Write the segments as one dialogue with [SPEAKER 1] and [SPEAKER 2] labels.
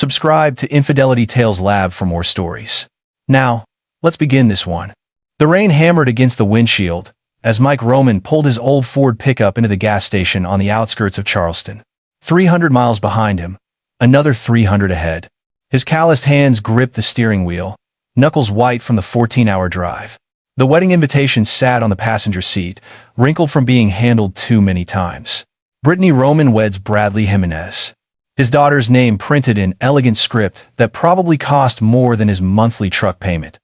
[SPEAKER 1] Subscribe to Infidelity Tales Lab for more stories. Now, let's begin this one. The rain hammered against the windshield as Mike Roman pulled his old Ford pickup into the gas station on the outskirts of Charleston. 300 miles behind him, another 300 ahead. His calloused hands gripped the steering wheel, knuckles white from the 14-hour drive. The wedding invitation sat on the passenger seat, wrinkled from being handled too many times. Brittany Roman weds Bradley Jimenez. His daughter's name printed in elegant script that probably cost more than his monthly truck payment.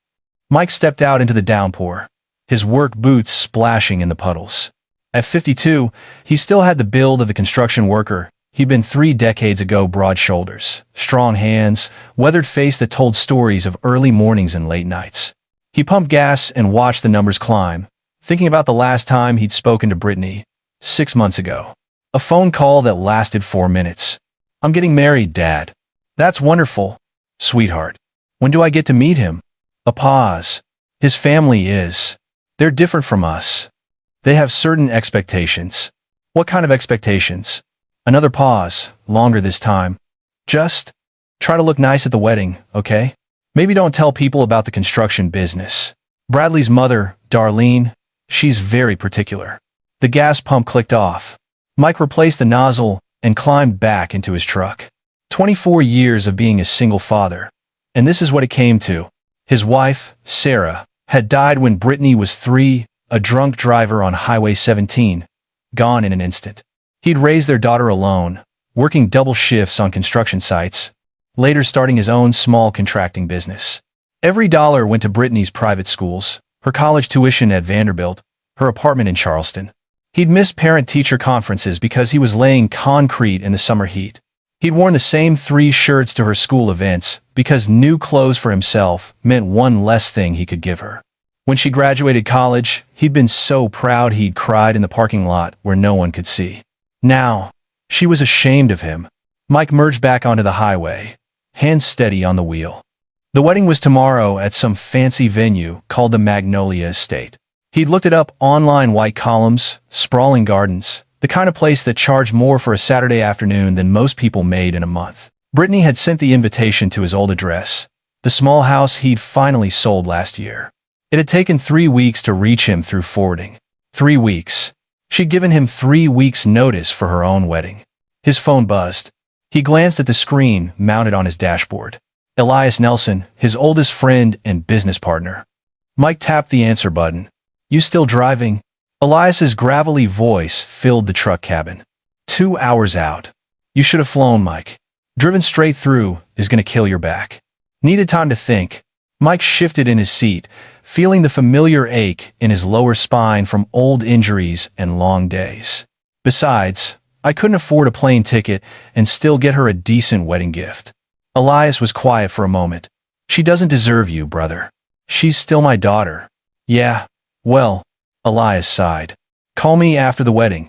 [SPEAKER 1] Mike stepped out into the downpour, his work boots splashing in the puddles. At 52, he still had the build of the construction worker he'd been 3 decades ago: broad shoulders, strong hands, weathered face that told stories of early mornings and late nights. He pumped gas and watched the numbers climb, thinking about the last time he'd spoken to Brittany, 6 months ago. A phone call that lasted 4 minutes. "I'm getting married, Dad." "That's wonderful, sweetheart. When do I get to meet him?" A pause. "His family is. They're different from us. They have certain expectations." "What kind of expectations?" Another pause, longer this time. "Just try to look nice at the wedding, okay? Maybe don't tell people about the construction business. Bradley's mother, Darlene, she's very particular." The gas pump clicked off. Mike replaced the nozzle and climbed back into his truck. 24 years of being a single father. And this is what it came to. His wife, Sarah, had died when Brittany was 3, a drunk driver on Highway 17, gone in an instant. He'd raised their daughter alone, working double shifts on construction sites, later starting his own small contracting business. Every dollar went to Brittany's private schools, her college tuition at Vanderbilt, her apartment in Charleston. He'd missed parent-teacher conferences because he was laying concrete in the summer heat. He'd worn the same 3 shirts to her school events because new clothes for himself meant one less thing he could give her. When she graduated college, he'd been so proud he'd cried in the parking lot where no one could see. Now, she was ashamed of him. Mike merged back onto the highway, hands steady on the wheel. The wedding was tomorrow at some fancy venue called the Magnolia Estate. He'd looked it up online: white columns, sprawling gardens, the kind of place that charged more for a Saturday afternoon than most people made in a month. Brittany had sent the invitation to his old address, the small house he'd finally sold last year. It had taken 3 weeks to reach him through forwarding. 3 weeks. She'd given him 3 weeks' notice for her own wedding. His phone buzzed. He glanced at the screen mounted on his dashboard. Elias Nelson, his oldest friend and business partner. Mike tapped the answer button. "You still driving?" Elias's gravelly voice filled the truck cabin. 2 hours out. "You should have flown, Mike. Driven straight through is going to kill your back." Needed time to think. Mike shifted in his seat, feeling the familiar ache in his lower spine from old injuries and long days. "Besides, I couldn't afford a plane ticket and still get her a decent wedding gift." Elias was quiet for a moment. "She doesn't deserve you, brother. She's still my daughter." "Yeah, well," Elias sighed. "Call me after the wedding.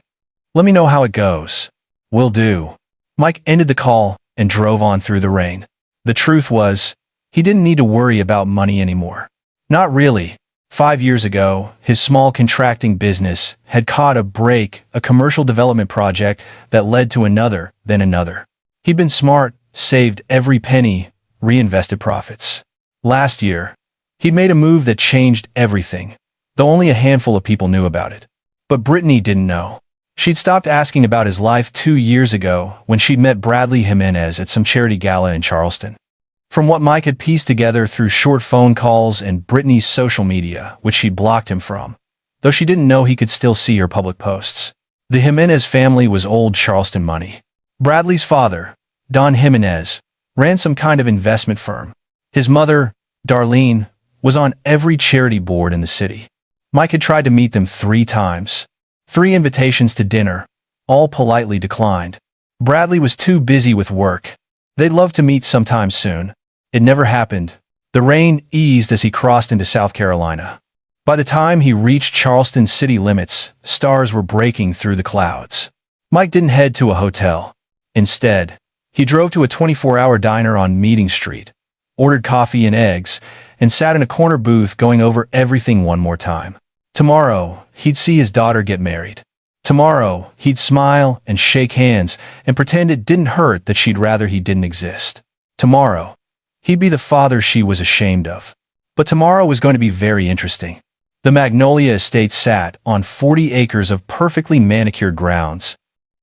[SPEAKER 1] Let me know how it goes." "Will do." Mike ended the call and drove on through the rain. The truth was, he didn't need to worry about money anymore. Not really. 5 years ago, his small contracting business had caught a break, a commercial development project that led to another, then another. He'd been smart, saved every penny, reinvested profits. Last year, he'd made a move that changed everything, though only a handful of people knew about it. But Brittany didn't know. She'd stopped asking about his life 2 years ago when she'd met Bradley Jimenez at some charity gala in Charleston. From what Mike had pieced together through short phone calls and Brittany's social media, which she'd blocked him from, though she didn't know he could still see her public posts. The Jimenez family was old Charleston money. Bradley's father, Don Jimenez, ran some kind of investment firm. His mother, Darlene, was on every charity board in the city. Mike had tried to meet them 3 times. 3 invitations to dinner, all politely declined. Bradley was too busy with work. They'd love to meet sometime soon. It never happened. The rain eased as he crossed into South Carolina. By the time he reached Charleston city limits, stars were breaking through the clouds. Mike didn't head to a hotel. Instead, he drove to a 24-hour diner on Meeting Street, ordered coffee and eggs, and sat in a corner booth going over everything one more time. Tomorrow, he'd see his daughter get married. Tomorrow, he'd smile and shake hands and pretend it didn't hurt that she'd rather he didn't exist. Tomorrow, he'd be the father she was ashamed of. But tomorrow was going to be very interesting. The Magnolia Estate sat on 40 acres of perfectly manicured grounds,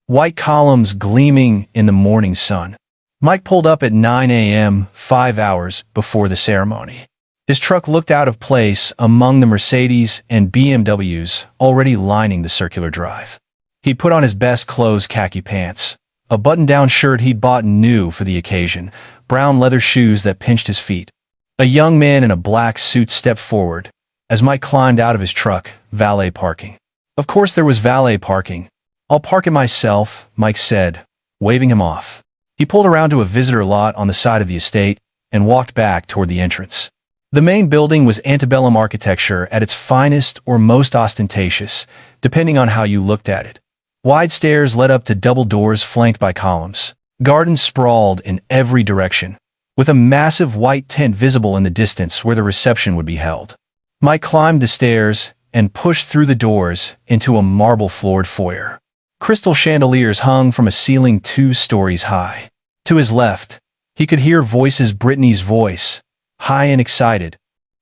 [SPEAKER 1] white columns gleaming in the morning sun. Mike pulled up at 9 a.m., 5 hours before the ceremony. His truck looked out of place among the Mercedes and BMWs already lining the circular drive. He put on his best clothes khaki pants, a button-down shirt he'd bought new for the occasion, brown leather shoes that pinched his feet. A young man in a black suit stepped forward. As Mike climbed out of his truck, valet parking. Of course there was valet parking. I'll park it myself, Mike said, waving him off. He pulled around to a visitor lot on the side of the estate and walked back toward the entrance. The main building was antebellum architecture at its finest or most ostentatious, depending on how you looked at it. Wide stairs led up to double doors flanked by columns. Gardens sprawled in every direction, with a massive white tent visible in the distance where the reception would be held. Mike climbed the stairs and pushed through the doors into a marble-floored foyer. Crystal chandeliers hung from a ceiling 2 stories high. To his left, he could hear voices. Brittany's voice, high and excited,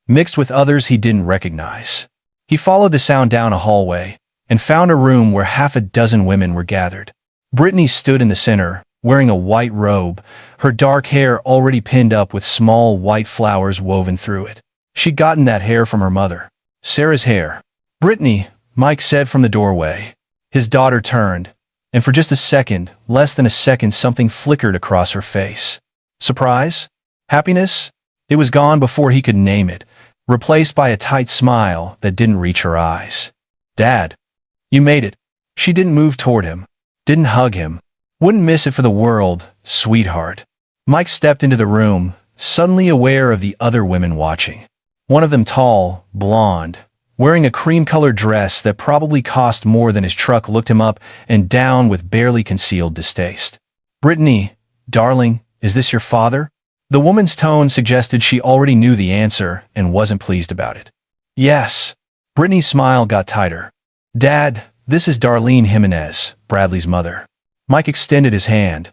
[SPEAKER 1] mixed with others he didn't recognize. He followed the sound down a hallway and found a room where half a dozen women were gathered. Brittany stood in the center, wearing a white robe, her dark hair already pinned up with small white flowers woven through it. She'd gotten that hair from her mother. Sarah's hair. Brittany, Mike said from the doorway. His daughter turned, and for just a second, less than a second, something flickered across her face. Surprise? Happiness? It was gone before he could name it, replaced by a tight smile that didn't reach her eyes. Dad. You made it. She didn't move toward him. Didn't hug him. Wouldn't miss it for the world, sweetheart. Mike stepped into the room, suddenly aware of the other women watching. One of them tall, blonde, wearing a cream-colored dress that probably cost more than his truck, looked him up and down with barely concealed distaste. Brittany, darling, is this your father? The woman's tone suggested she already knew the answer and wasn't pleased about it. Yes. Brittany's smile got tighter. Dad, this is Darlene Jimenez, Bradley's mother. Mike extended his hand.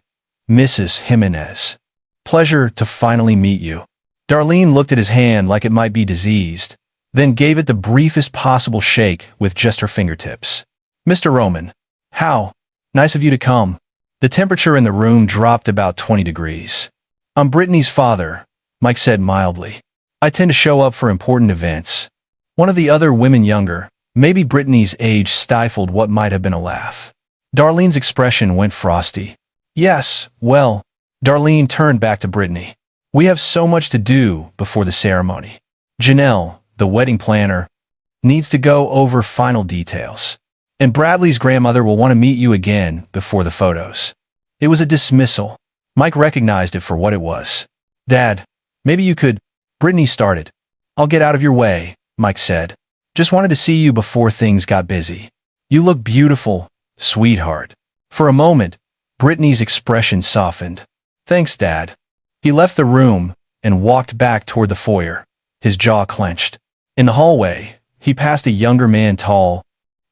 [SPEAKER 1] Mrs. Jimenez. Pleasure to finally meet you. Darlene looked at his hand like it might be diseased, then gave it the briefest possible shake with just her fingertips. Mr. Roman. How nice of you to come. The temperature in the room dropped about 20 degrees. I'm Brittany's father, Mike said mildly. I tend to show up for important events. One of the other women, younger, maybe Brittany's age, stifled what might have been a laugh. Darlene's expression went frosty. Yes, well, Darlene turned back to Brittany. We have so much to do before the ceremony. Janelle, the wedding planner, needs to go over final details. And Bradley's grandmother will want to meet you again before the photos. It was a dismissal. Mike recognized it for what it was. Dad, maybe you could... Brittany started. I'll get out of your way, Mike said. Just wanted to see you before things got busy. You look beautiful, sweetheart. For a moment, Brittany's expression softened. Thanks, Dad. He left the room and walked back toward the foyer, his jaw clenched. In the hallway, he passed a younger man, tall,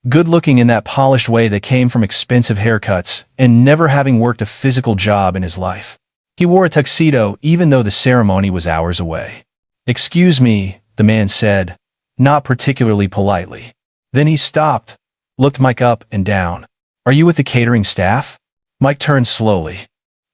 [SPEAKER 1] good-looking in that polished way that came from expensive haircuts and never having worked a physical job in his life. He wore a tuxedo even though the ceremony was hours away. Excuse me, the man said, not particularly politely. Then he stopped, looked Mike up and down. Are you with the catering staff? Mike turned slowly.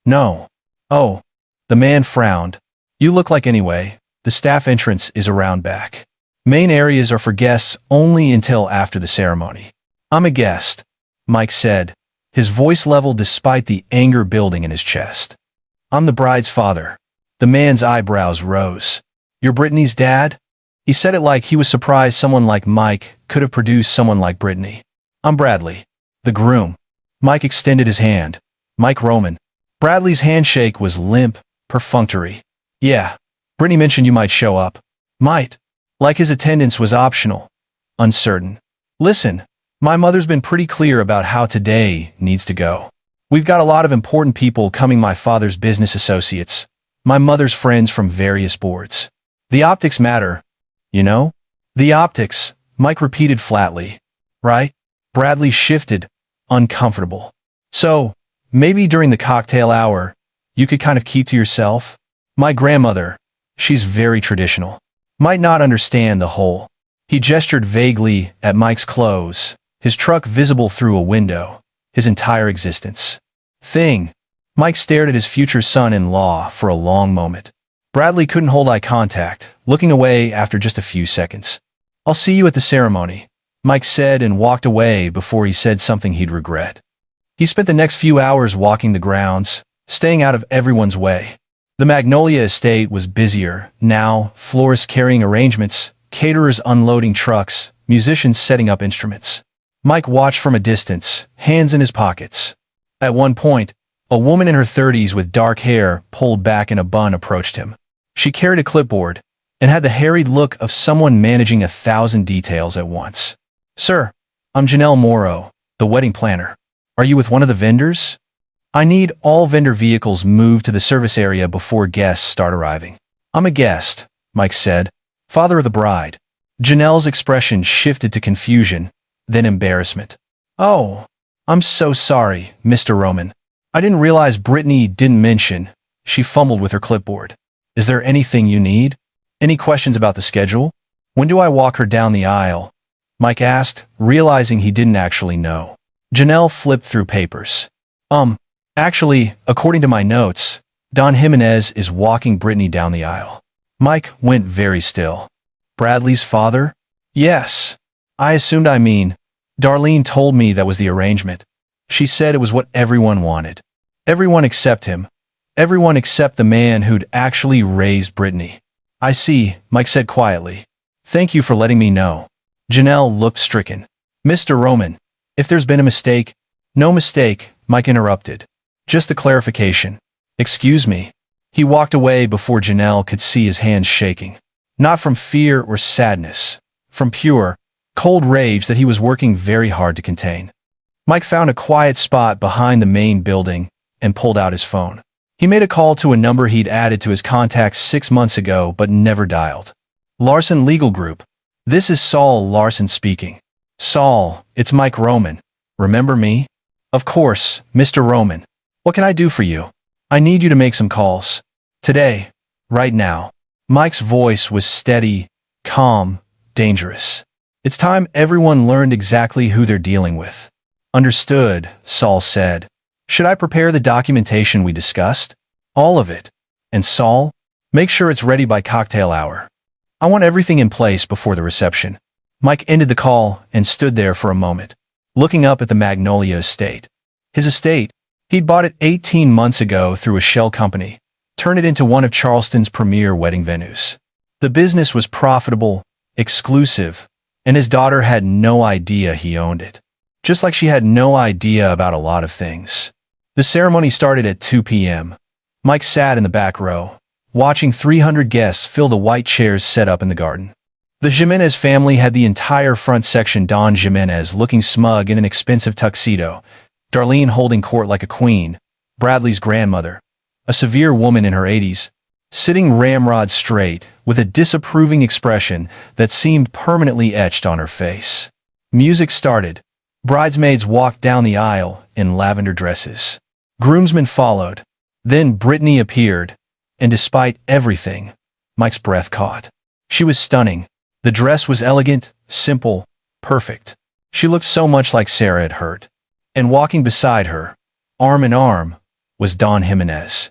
[SPEAKER 1] No. Oh. The man frowned. You look like anyway. The staff entrance is around back. Main areas are for guests only until after the ceremony. I'm a guest, Mike said, his voice level despite the anger building in his chest. I'm the bride's father. The man's eyebrows rose. You're Brittany's dad? He said it like he was surprised someone like Mike could have produced someone like Brittany. I'm Bradley, the groom. Mike extended his hand. Mike Roman. Bradley's handshake was limp, perfunctory. Yeah, Brittany mentioned you might show up. Might. Like his attendance was optional. Uncertain. Listen, my mother's been pretty clear about how today needs to go. We've got a lot of important people coming, my father's business associates, my mother's friends from various boards. The optics matter, you know? The optics, Mike repeated flatly. Right? Bradley shifted, uncomfortable. So, maybe during the cocktail hour, you could kind of keep to yourself? My grandmother, she's very traditional. Might not understand the whole. He gestured vaguely at Mike's clothes, his truck visible through a window, his entire existence. Thing. Mike stared at his future son-in-law for a long moment. Bradley couldn't hold eye contact, looking away after just a few seconds. I'll see you at the ceremony, Mike said and walked away before he said something he'd regret. He spent the next few hours walking the grounds, staying out of everyone's way. The Magnolia estate was busier, now, florists carrying arrangements, caterers unloading trucks, musicians setting up instruments. Mike watched from a distance, hands in his pockets. At one point, a woman in her 30s with dark hair pulled back in a bun approached him. She carried a clipboard and had the harried look of someone managing 1,000 details at once. Sir, I'm Janelle Morrow, the wedding planner. Are you with one of the vendors? I need all vendor vehicles moved to the service area before guests start arriving. I'm a guest, Mike said, father of the bride. Janelle's expression shifted to confusion, then embarrassment. Oh, I'm so sorry, Mr. Roman. I didn't realize Brittany didn't mention. She fumbled with her clipboard. Is there anything you need? Any questions about the schedule? When do I walk her down the aisle? Mike asked, realizing he didn't actually know. Janelle flipped through papers. Actually, according to my notes, Don Jimenez is walking Brittany down the aisle. Mike went very still. Bradley's father? Yes. I assumed Darlene told me that was the arrangement. She said it was what everyone wanted. Everyone except him. Everyone except the man who'd actually raised Brittany. I see, Mike said quietly. Thank you for letting me know. Janelle looked stricken. Mr. Roman, if there's been a mistake. No mistake, Mike interrupted. Just a clarification. Excuse me. He walked away before Janelle could see his hands shaking. Not from fear or sadness. From pure, cold rage that he was working very hard to contain. Mike found a quiet spot behind the main building and pulled out his phone. He made a call to a number he'd added to his contacts 6 months ago but never dialed. Larson Legal Group. This is Saul Larson speaking. Saul, it's Mike Roman. Remember me? Of course, Mr. Roman. What can I do for you? I need you to make some calls. Today. Right now. Mike's voice was steady, calm, dangerous. It's time everyone learned exactly who they're dealing with. Understood, Saul said. Should I prepare the documentation we discussed? All of it. And Saul? Make sure it's ready by cocktail hour. I want everything in place before the reception. Mike ended the call and stood there for a moment, looking up at the Magnolia estate. His estate? He'd bought it 18 months ago through a shell company, turned it into one of Charleston's premier wedding venues. The business was profitable, exclusive, and his daughter had no idea he owned it. Just like she had no idea about a lot of things. The ceremony started at 2 p.m. Mike sat in the back row, watching 300 guests fill the white chairs set up in the garden. The Jimenez family had the entire front section. Don Jimenez looking smug in an expensive tuxedo, Darlene holding court like a queen, Bradley's grandmother, a severe woman in her 80s, sitting ramrod straight with a disapproving expression that seemed permanently etched on her face. Music started. Bridesmaids walked down the aisle in lavender dresses. Groomsmen followed. Then Brittany appeared, and despite everything, Mike's breath caught. She was stunning. The dress was elegant, simple, perfect. She looked so much like Sarah had hurt. And walking beside her, arm in arm, was Don Jimenez.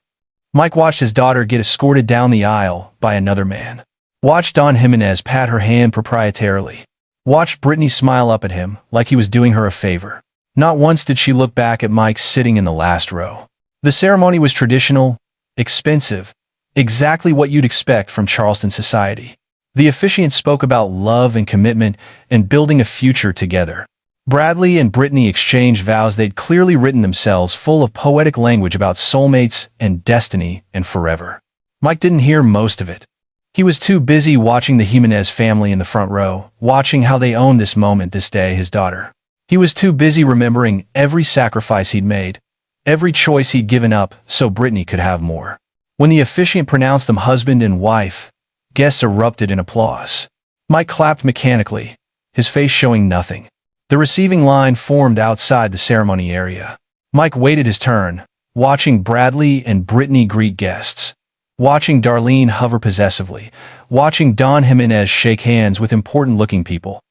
[SPEAKER 1] Mike watched his daughter get escorted down the aisle by another man. Watched Don Jimenez pat her hand proprietarily. Watched Brittany smile up at him like he was doing her a favor. Not once did she look back at Mike sitting in the last row. The ceremony was traditional, expensive, exactly what you'd expect from Charleston society. The officiant spoke about love and commitment and building a future together. Bradley and Brittany exchanged vows they'd clearly written themselves, full of poetic language about soulmates and destiny and forever. Mike didn't hear most of it. He was too busy watching the Jimenez family in the front row, watching how they owned this moment, this day, his daughter. He was too busy remembering every sacrifice he'd made, every choice he'd given up so Brittany could have more. When the officiant pronounced them husband and wife, guests erupted in applause. Mike clapped mechanically, his face showing nothing. The receiving line formed outside the ceremony area. Mike waited his turn, watching Bradley and Brittany greet guests. watching Darlene hover possessively, watching Don Jimenez shake hands with important-looking people.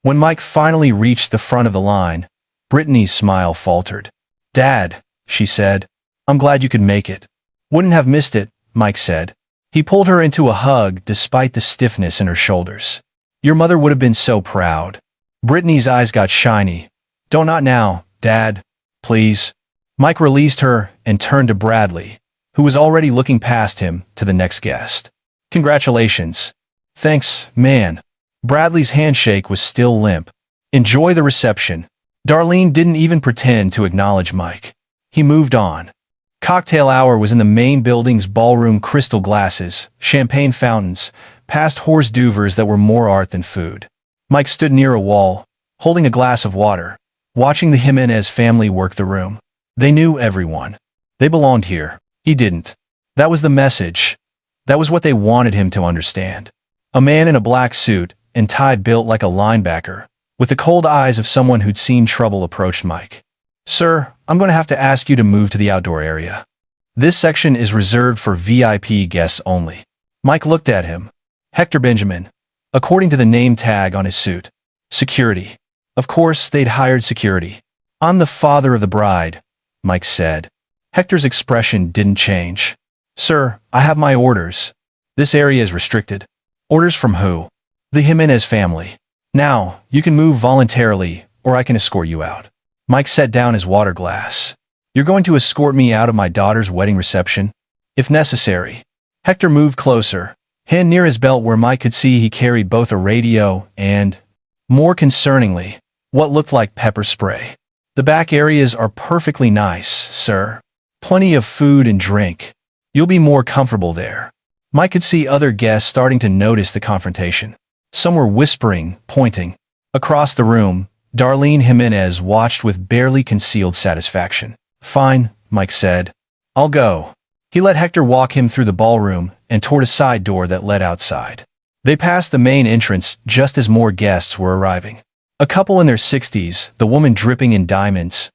[SPEAKER 1] When Mike finally reached the front of the line, Brittany's smile faltered. "Dad," she said, "I'm glad you could make it." "Wouldn't have missed it," Mike said. He pulled her into a hug despite the stiffness in her shoulders. "Your mother would have been so proud." Brittany's eyes got shiny. "Don't, not now, Dad. Please." Mike released her and turned to Bradley, who was already looking past him to the next guest. "Congratulations." "Thanks, man." Bradley's handshake was still limp. "Enjoy the reception." Darlene didn't even pretend to acknowledge Mike. He moved on. Cocktail hour was in the main building's ballroom, crystal glasses, champagne fountains, past hors d'oeuvres that were more art than food. Mike stood near a wall, holding a glass of water, watching the Jimenez family work the room. They knew everyone. They belonged here. He didn't. That was the message. That was what they wanted him to understand. A man in a black suit and tie, built like a linebacker, with the cold eyes of someone who'd seen trouble, approached Mike. "Sir, I'm going to have to ask you to move to the outdoor area. This section is reserved for VIP guests only." Mike looked at him. Hector Benjamin, according to the name tag on his suit. Security. Of course, they'd hired security. "I'm the father of the bride," Mike said. Hector's expression didn't change. "Sir, I have my orders. This area is restricted." "Orders from who?" "The Jimenez family. Now, you can move voluntarily, or I can escort you out." Mike set down his water glass. "You're going to escort me out of my daughter's wedding reception?" "If necessary." Hector moved closer, hand near his belt where Mike could see he carried both a radio and, more concerningly, what looked like pepper spray. "The back areas are perfectly nice, sir. Plenty of food and drink. You'll be more comfortable there." Mike could see other guests starting to notice the confrontation. Some were whispering, pointing. Across the room, Darlene Jimenez watched with barely concealed satisfaction. "Fine," Mike said. "I'll go." He let Hector walk him through the ballroom and toward a side door that led outside. They passed the main entrance just as more guests were arriving. A couple in their 60s, the woman dripping in diamonds.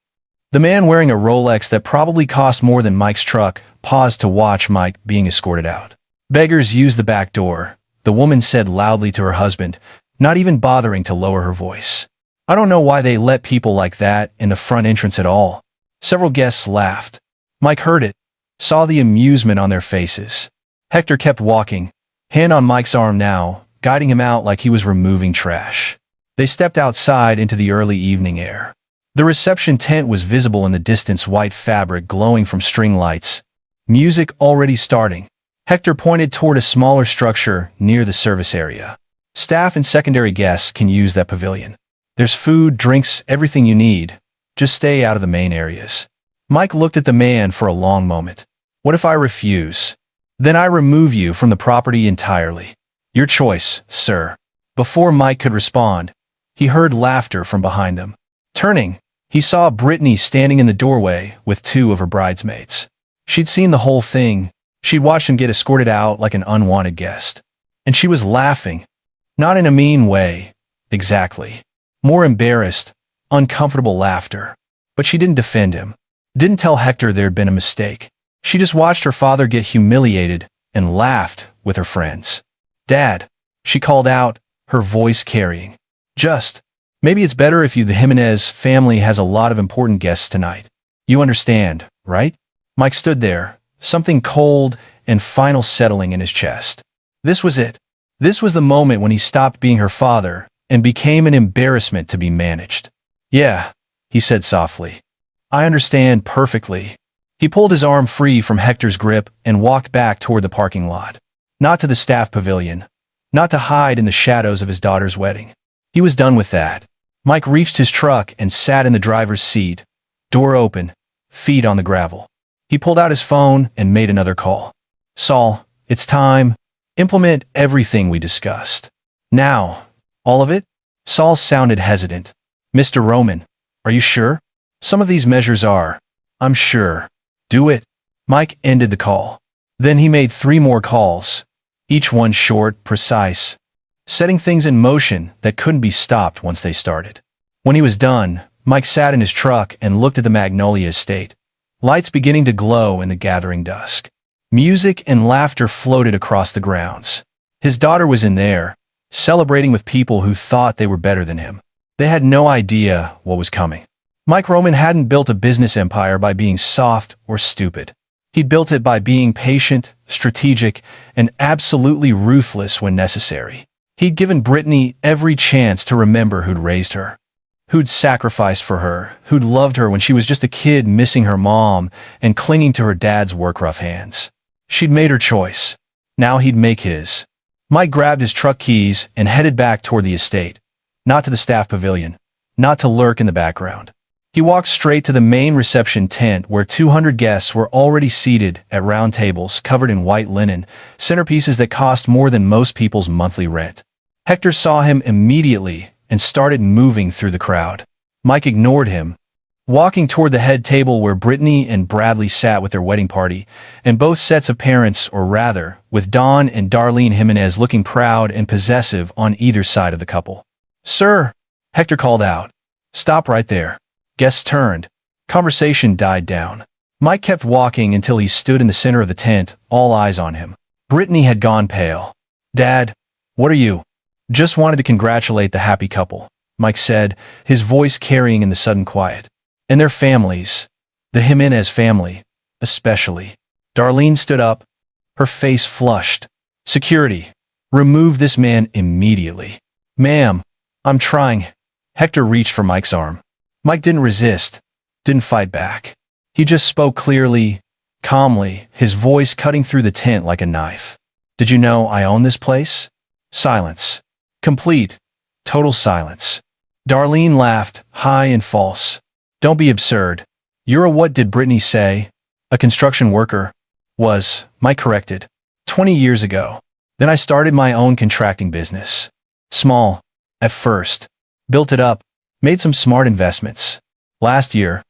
[SPEAKER 1] The man wearing a Rolex that probably cost more than Mike's truck paused to watch Mike being escorted out. "Beggars use the back door," the woman said loudly to her husband, not even bothering to lower her voice. "I don't know why they let people like that in the front entrance at all." Several guests laughed. Mike heard it, saw the amusement on their faces. Hector kept walking, hand on Mike's arm now, guiding him out like he was removing trash. They stepped outside into the early evening air. The reception tent was visible in the distance, white fabric glowing from string lights. Music already starting. Hector pointed toward a smaller structure near the service area. "Staff and secondary guests can use that pavilion. There's food, drinks, everything you need. Just stay out of the main areas." Mike looked at the man for a long moment. "What if I refuse?" "Then I remove you from the property entirely." "Your choice, sir." Before Mike could respond, he heard laughter from behind them. Turning, he saw Brittany standing in the doorway with two of her bridesmaids. She'd seen the whole thing. She'd watched him get escorted out like an unwanted guest. And she was laughing. Not in a mean way, exactly. More embarrassed, uncomfortable laughter. But she didn't defend him. Didn't tell Hector there'd been a mistake. She just watched her father get humiliated and laughed with her friends. "Dad," she called out, her voice carrying. Maybe it's better if the Jimenez family has a lot of important guests tonight. You understand, right?" Mike stood there, something cold and final settling in his chest. This was it. This was the moment when he stopped being her father and became an embarrassment to be managed. "Yeah," he said softly. "I understand perfectly." He pulled his arm free from Hector's grip and walked back toward the parking lot. Not to the staff pavilion. Not to hide in the shadows of his daughter's wedding. He was done with that. Mike reached his truck and sat in the driver's seat. Door open, feet on the gravel. He pulled out his phone and made another call. "Saul, it's time. Implement everything we discussed. Now." "All of it?" Saul sounded hesitant. "Mr. Roman, are you sure? Some of these measures are." "I'm sure." "Do it." Mike ended the call. Then he made 3 more calls, each one short, precise, setting things in motion that couldn't be stopped once they started. When he was done, Mike sat in his truck and looked at the Magnolia estate, lights beginning to glow in the gathering dusk. Music and laughter floated across the grounds. His daughter was in there, celebrating with people who thought they were better than him. They had no idea what was coming. Mike Roman hadn't built a business empire by being soft or stupid. He'd built it by being patient, strategic, and absolutely ruthless when necessary. He'd given Brittany every chance to remember who'd raised her, who'd sacrificed for her, who'd loved her when she was just a kid missing her mom and clinging to her dad's work-rough hands. She'd made her choice. Now he'd make his. Mike grabbed his truck keys and headed back toward the estate, not to the staff pavilion, not to lurk in the background. He walked straight to the main reception tent where 200 guests were already seated at round tables covered in white linen, centerpieces that cost more than most people's monthly rent. Hector saw him immediately and started moving through the crowd. Mike ignored him, walking toward the head table where Brittany and Bradley sat with their wedding party, and both sets of parents, or rather, with Don and Darlene Jimenez looking proud and possessive on either side of the couple. "Sir," Hector called out. "Stop right there." Guests turned. Conversation died down. Mike kept walking until he stood in the center of the tent, all eyes on him. Brittany had gone pale. "Dad, what are you?" "Just wanted to congratulate the happy couple," Mike said, his voice carrying in the sudden quiet. "And their families. The Jimenez family, especially." Darlene stood up, her face flushed. "Security. Remove this man immediately." "Ma'am, I'm trying." Hector reached for Mike's arm. Mike didn't resist, didn't fight back. He just spoke clearly, calmly, his voice cutting through the tent like a knife. "Did you know I own this place?" Silence. Complete, total silence. Darlene laughed, high and false. "Don't be absurd. You're a what did Brittany say? A construction worker?" "Was," Mike corrected. 20 years ago. Then I started my own contracting business. Small, at first. Built it up. Made some smart investments. Last year,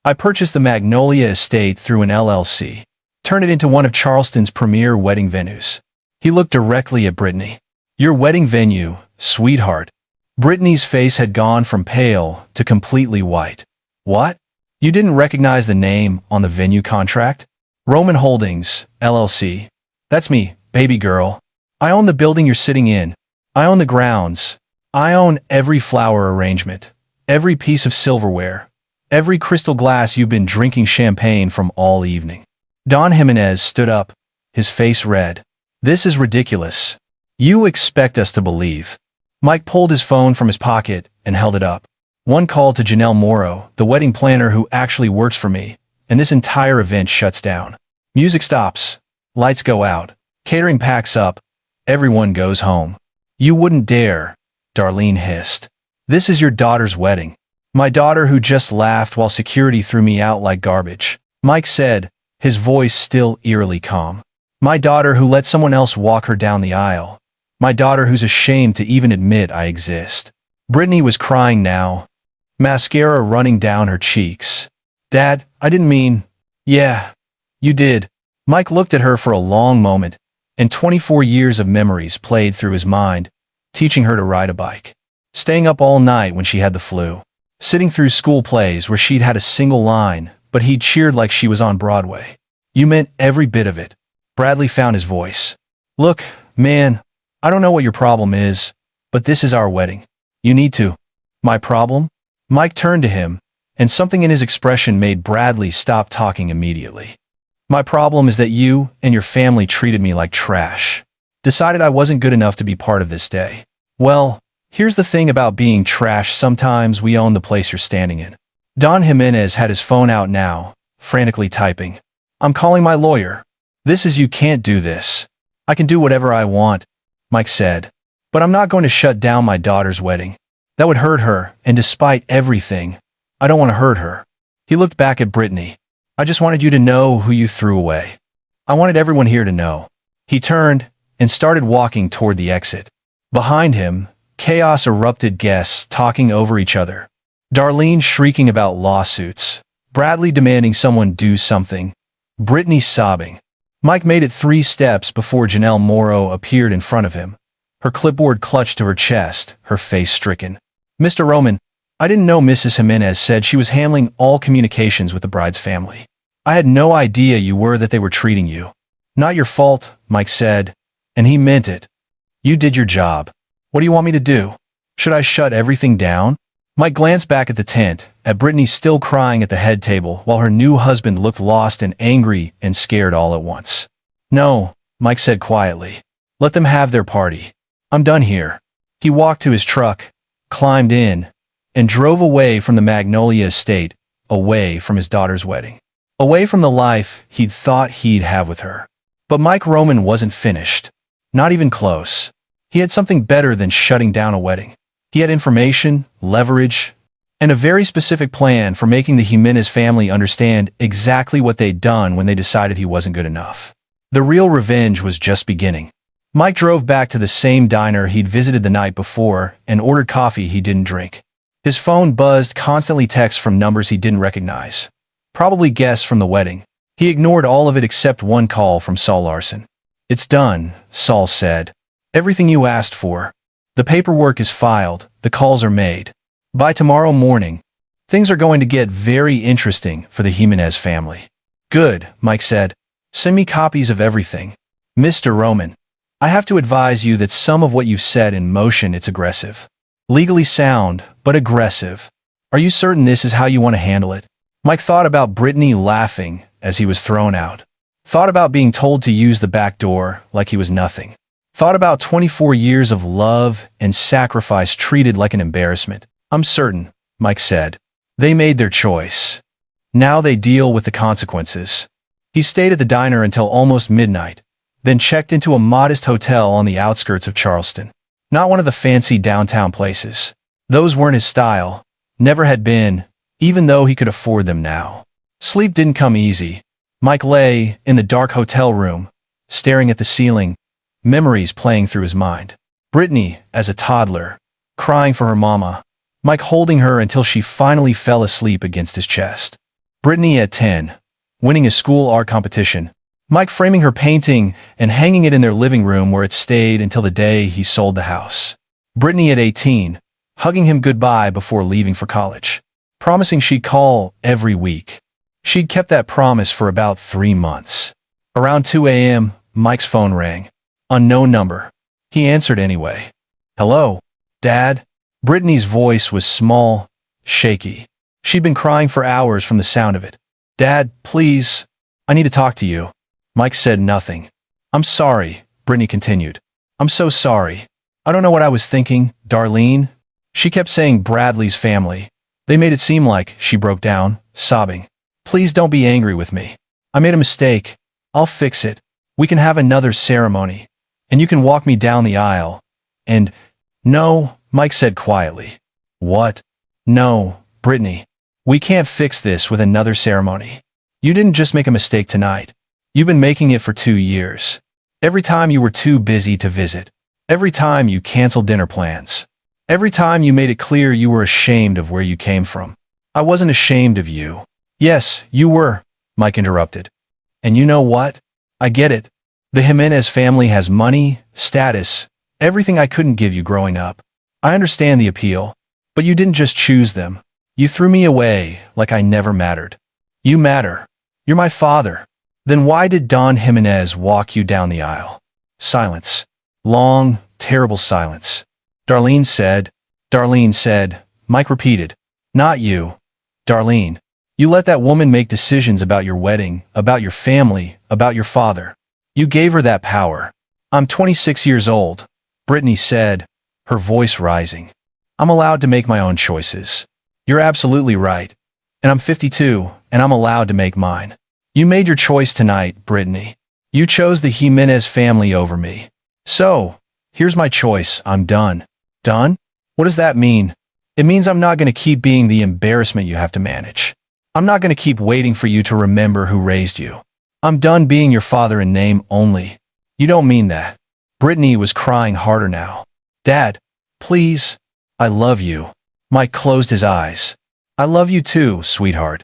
[SPEAKER 1] I purchased the Magnolia Estate through an LLC. Turned it into one of Charleston's premier wedding venues. He looked directly at Brittany. "Your wedding venue, sweetheart." Brittany's face had gone from pale to completely white. "What? You didn't recognize the name on the venue contract?" "Roman Holdings, LLC. That's me, baby girl. I own the building you're sitting in. I own the grounds. I own every flower arrangement. Every piece of silverware, every crystal glass you've been drinking champagne from all evening." Don Jimenez stood up, his face red. "This is ridiculous. You expect us to believe." Mike pulled his phone from his pocket and held it up. "One call to Janelle Morrow, the wedding planner who actually works for me, and this entire event shuts down. Music stops. Lights go out. Catering packs up. Everyone goes home." "You wouldn't dare," Darlene hissed. "This is your daughter's wedding." "My daughter who just laughed while security threw me out like garbage," Mike said, his voice still eerily calm. "My daughter who let someone else walk her down the aisle. My daughter who's ashamed to even admit I exist." Brittany was crying now, mascara running down her cheeks. "Dad, I didn't mean..." "Yeah, you did." Mike looked at her for a long moment, and 24 years of memories played through his mind, teaching her to ride a bike. Staying up all night when she had the flu. Sitting through school plays where she'd had a single line, but he'd cheered like she was on Broadway. "You meant every bit of it." Bradley found his voice. "Look, man, I don't know what your problem is, but this is our wedding. You need to." "My problem?" Mike turned to him, and something in his expression made Bradley stop talking immediately. "My problem is that you and your family treated me like trash. Decided I wasn't good enough to be part of this day. Well, here's the thing about being trash, sometimes we own the place you're standing in." Don Jimenez had his phone out now, frantically typing. "I'm calling my lawyer. This is you can't do this." "I can do whatever I want," Mike said. "But I'm not going to shut down my daughter's wedding. That would hurt her, and despite everything, I don't want to hurt her." He looked back at Brittany. "I just wanted you to know who you threw away. I wanted everyone here to know." He turned and started walking toward the exit. Behind him, chaos erupted, guests talking over each other. Darlene shrieking about lawsuits. Bradley demanding someone do something. Brittany sobbing. Mike made it 3 steps before Janelle Morrow appeared in front of him, her clipboard clutched to her chest, her face stricken. "Mr. Roman, I didn't know Mrs. Jimenez said she was handling all communications with the bride's family. I had no idea you were that they were treating you." Not your fault, Mike said, and he meant it. You did your job. What do you want me to do? Should I shut everything down? Mike glanced back at the tent, at Brittany still crying at the head table while her new husband looked lost and angry and scared all at once. No, Mike said quietly. Let them have their party. I'm done here. He walked to his truck, climbed in, and drove away from the Magnolia estate, away from his daughter's wedding. Away from the life he'd thought he'd have with her. But Mike Roman wasn't finished. Not even close. He had something better than shutting down a wedding. He had information, leverage, and a very specific plan for making the Jimenez family understand exactly what they'd done when they decided he wasn't good enough. The real revenge was just beginning. Mike drove back to the same diner he'd visited the night before and ordered coffee he didn't drink. His phone buzzed, constantly texts from numbers he didn't recognize. Probably guests from the wedding. He ignored all of it except one call from Saul Larson. It's done, Saul said. Everything you asked for. The paperwork is filed, the calls are made. By tomorrow morning, things are going to get very interesting for the Jimenez family. Good, Mike said. Send me copies of everything. Mr. Roman, I have to advise you that some of what you've said in motion it's aggressive. Legally sound, but aggressive. Are you certain this is how you want to handle it? Mike thought about Brittany laughing as he was thrown out. Thought about being told to use the back door like he was nothing. Thought about 24 years of love and sacrifice treated like an embarrassment. I'm certain, Mike said. They made their choice. Now they deal with the consequences. He stayed at the diner until almost midnight, then checked into a modest hotel on the outskirts of Charleston. Not one of the fancy downtown places. Those weren't his style. Never had been, even though he could afford them now. Sleep didn't come easy. Mike lay in the dark hotel room, staring at the ceiling, memories playing through his mind. Brittany, as a toddler, crying for her mama. Mike holding her until she finally fell asleep against his chest. Brittany at 10, winning a school art competition. Mike framing her painting and hanging it in their living room where it stayed until the day he sold the house. Brittany at 18, hugging him goodbye before leaving for college. Promising she'd call every week. She'd kept that promise for about 3 months. Around 2 a.m., Mike's phone rang. Unknown number. He answered anyway. Hello, Dad? Brittany's voice was small, shaky. She'd been crying for hours from the sound of it. Dad, please. I need to talk to you. Mike said nothing. I'm sorry, Brittany continued. I'm so sorry. I don't know what I was thinking, Darlene. She kept saying Bradley's family. They made it seem like she broke down, sobbing. Please don't be angry with me. I made a mistake. I'll fix it. We can have another ceremony. And you can walk me down the aisle. And, no, Mike said quietly. What? No, Brittany. We can't fix this with another ceremony. You didn't just make a mistake tonight. You've been making it for 2 years. Every time you were too busy to visit. Every time you canceled dinner plans. Every time you made it clear you were ashamed of where you came from. I wasn't ashamed of you. Yes, you were, Mike interrupted. And you know what? I get it. The Jimenez family has money, status, everything I couldn't give you growing up. I understand the appeal. But you didn't just choose them. You threw me away like I never mattered. You matter. You're my father. Then why did Don Jimenez walk you down the aisle? Silence. Long, terrible silence. Darlene said, Mike repeated. Not you. Darlene. You let that woman make decisions about your wedding, about your family, about your father. You gave her that power. I'm 26 years old, Brittany said, her voice rising. I'm allowed to make my own choices. You're absolutely right. And I'm 52, and I'm allowed to make mine. You made your choice tonight, Brittany. You chose the Jimenez family over me. So, here's my choice. I'm done. Done? What does that mean? It means I'm not going to keep being the embarrassment you have to manage. I'm not going to keep waiting for you to remember who raised you. I'm done being your father in name only. You don't mean that. Brittany was crying harder now. Dad, please. I love you. Mike closed his eyes. I love you too, sweetheart.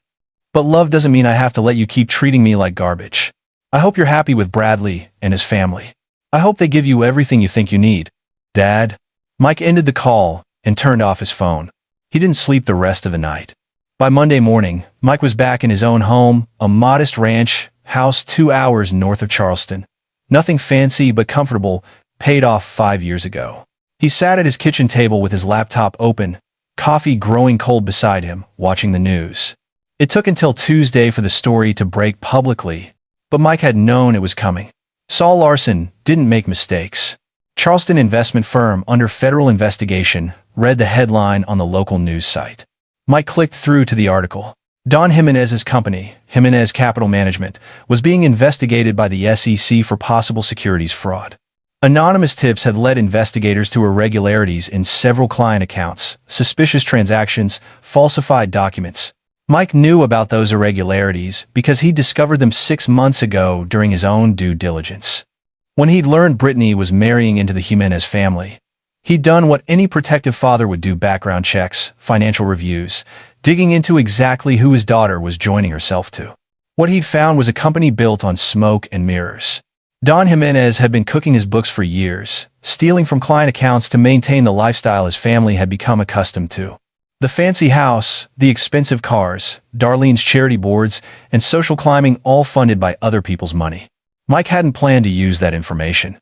[SPEAKER 1] But love doesn't mean I have to let you keep treating me like garbage. I hope you're happy with Bradley and his family. I hope they give you everything you think you need. Dad? Mike ended the call and turned off his phone. He didn't sleep the rest of the night. By Monday morning, Mike was back in his own home, a modest ranch house 2 hours north of Charleston. Nothing fancy but comfortable, paid off 5 years ago. He sat at his kitchen table with his laptop open, coffee growing cold beside him, watching the news. It took until Tuesday for the story to break publicly, but Mike had known it was coming. Saul Larson didn't make mistakes. Charleston investment firm under federal investigation, read the headline on the local news site. Mike clicked through to the article. Don Jimenez's company, Jimenez Capital Management, was being investigated by the SEC for possible securities fraud. Anonymous tips had led investigators to irregularities in several client accounts, suspicious transactions, falsified documents. Mike knew about those irregularities because he discovered them 6 months ago during his own due diligence. When he'd learned Brittany was marrying into the Jimenez family, he'd done what any protective father would do: background checks, financial reviews, digging into exactly who his daughter was joining herself to. What he'd found was a company built on smoke and mirrors. Don Jimenez had been cooking his books for years, stealing from client accounts to maintain the lifestyle his family had become accustomed to. The fancy house, the expensive cars, Darlene's charity boards, and social climbing, all funded by other people's money. Mike hadn't planned to use that information.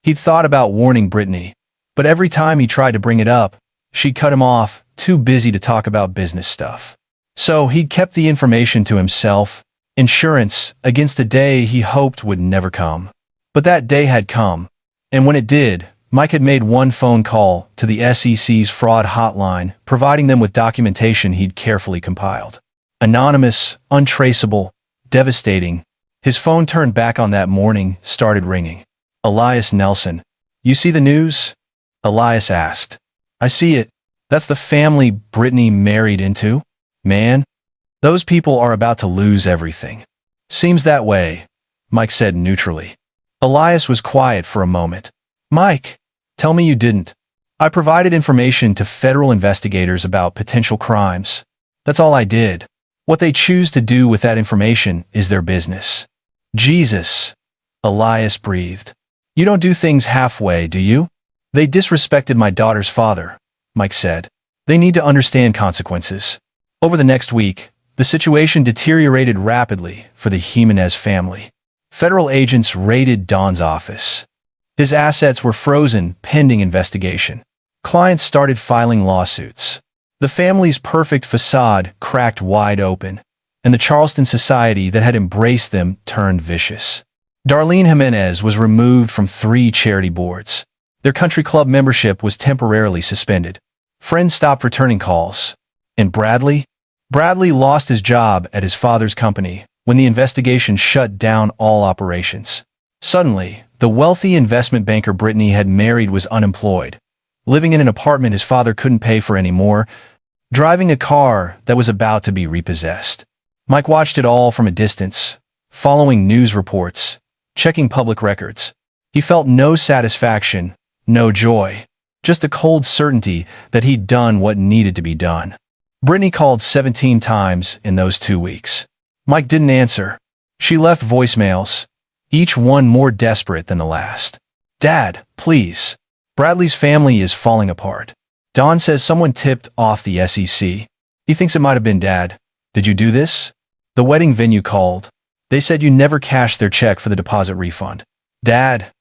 [SPEAKER 1] He'd thought about warning Brittany, but every time he tried to bring it up, she'd cut him off, too busy to talk about business stuff. So he'd kept the information to himself, insurance against the day he hoped would never come. But that day had come, and when it did, Mike had made one phone call to the SEC's fraud hotline, providing them with documentation he'd carefully compiled. Anonymous, untraceable, devastating. His phone turned back on that morning, started ringing. Elias Nelson. "You see the news?" Elias asked. "I see it. That's the family Brittany married into? Man, those people are about to lose everything." "Seems that way," Mike said neutrally. Elias was quiet for a moment. "Mike, tell me you didn't." "I provided information to federal investigators about potential crimes. That's all I did. What they choose to do with that information is their business." "Jesus," Elias breathed. "You don't do things halfway, do you?" "They disrespected my daughter's father," Mike said. "They need to understand consequences." Over the next week, the situation deteriorated rapidly for the Jimenez family. Federal agents raided Don's office. His assets were frozen pending investigation. Clients started filing lawsuits. The family's perfect facade cracked wide open, and the Charleston society that had embraced them turned vicious. Darlene Jimenez was removed from 3 charity boards. Their country club membership was temporarily suspended. Friends stopped returning calls. And Bradley? Bradley lost his job at his father's company when the investigation shut down all operations. Suddenly, the wealthy investment banker Brittany had married was unemployed, living in an apartment his father couldn't pay for anymore, driving a car that was about to be repossessed. Mike watched it all from a distance, following news reports, checking public records. He felt no satisfaction, no joy, just a cold certainty that he'd done what needed to be done. Brittany called 17 times in those 2 weeks. Mike didn't answer. She left voicemails, each one more desperate than the last. "Dad, please. Bradley's family is falling apart. Don says someone tipped off the SEC. He thinks it might have been Dad. Did you do this?" The wedding venue called. They said you never cashed their check for the deposit refund. "Dad,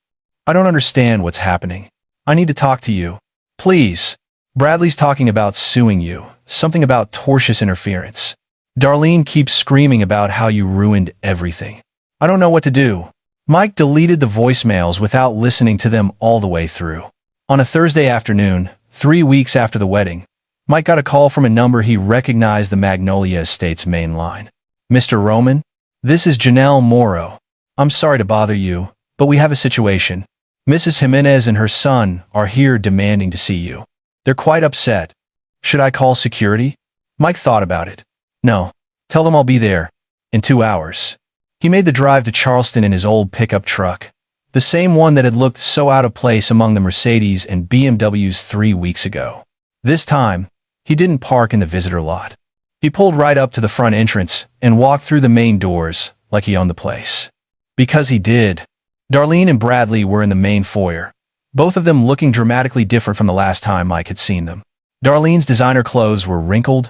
[SPEAKER 1] I don't understand what's happening. I need to talk to you. Please. Bradley's talking about suing you, something about tortious interference. Darlene keeps screaming about how you ruined everything. I don't know what to do." Mike deleted the voicemails without listening to them all the way through. On a Thursday afternoon, 3 weeks after the wedding, Mike got a call from a number he recognized: the Magnolia Estates main line. "Mr. Roman? This is Janelle Morrow. I'm sorry to bother you, but we have a situation. Mrs. Jimenez and her son are here demanding to see you. They're quite upset. Should I call security?" Mike thought about it. "No. Tell them I'll be there. In 2 hours." He made the drive to Charleston in his old pickup truck, the same one that had looked so out of place among the Mercedes and BMWs 3 weeks ago. This time, he didn't park in the visitor lot. He pulled right up to the front entrance and walked through the main doors like he owned the place. Because he did. Darlene and Bradley were in the main foyer, both of them looking dramatically different from the last time Mike had seen them. Darlene's designer clothes were wrinkled,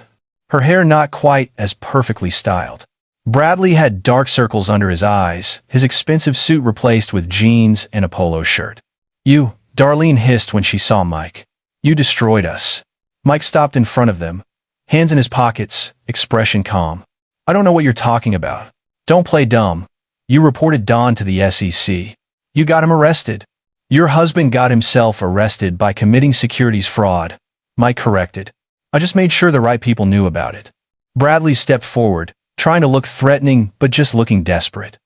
[SPEAKER 1] her hair not quite as perfectly styled. Bradley had dark circles under his eyes, his expensive suit replaced with jeans and a polo shirt. "You," Darlene hissed when she saw Mike. "You destroyed us." Mike stopped in front of them, hands in his pockets, expression calm. "I don't know what you're talking about. Don't play dumb. You reported Don to the SEC. You got him arrested." "Your husband got himself arrested by committing securities fraud," Mike corrected. "I just made sure the right people knew about it." Bradley stepped forward, trying to look threatening but just looking desperate.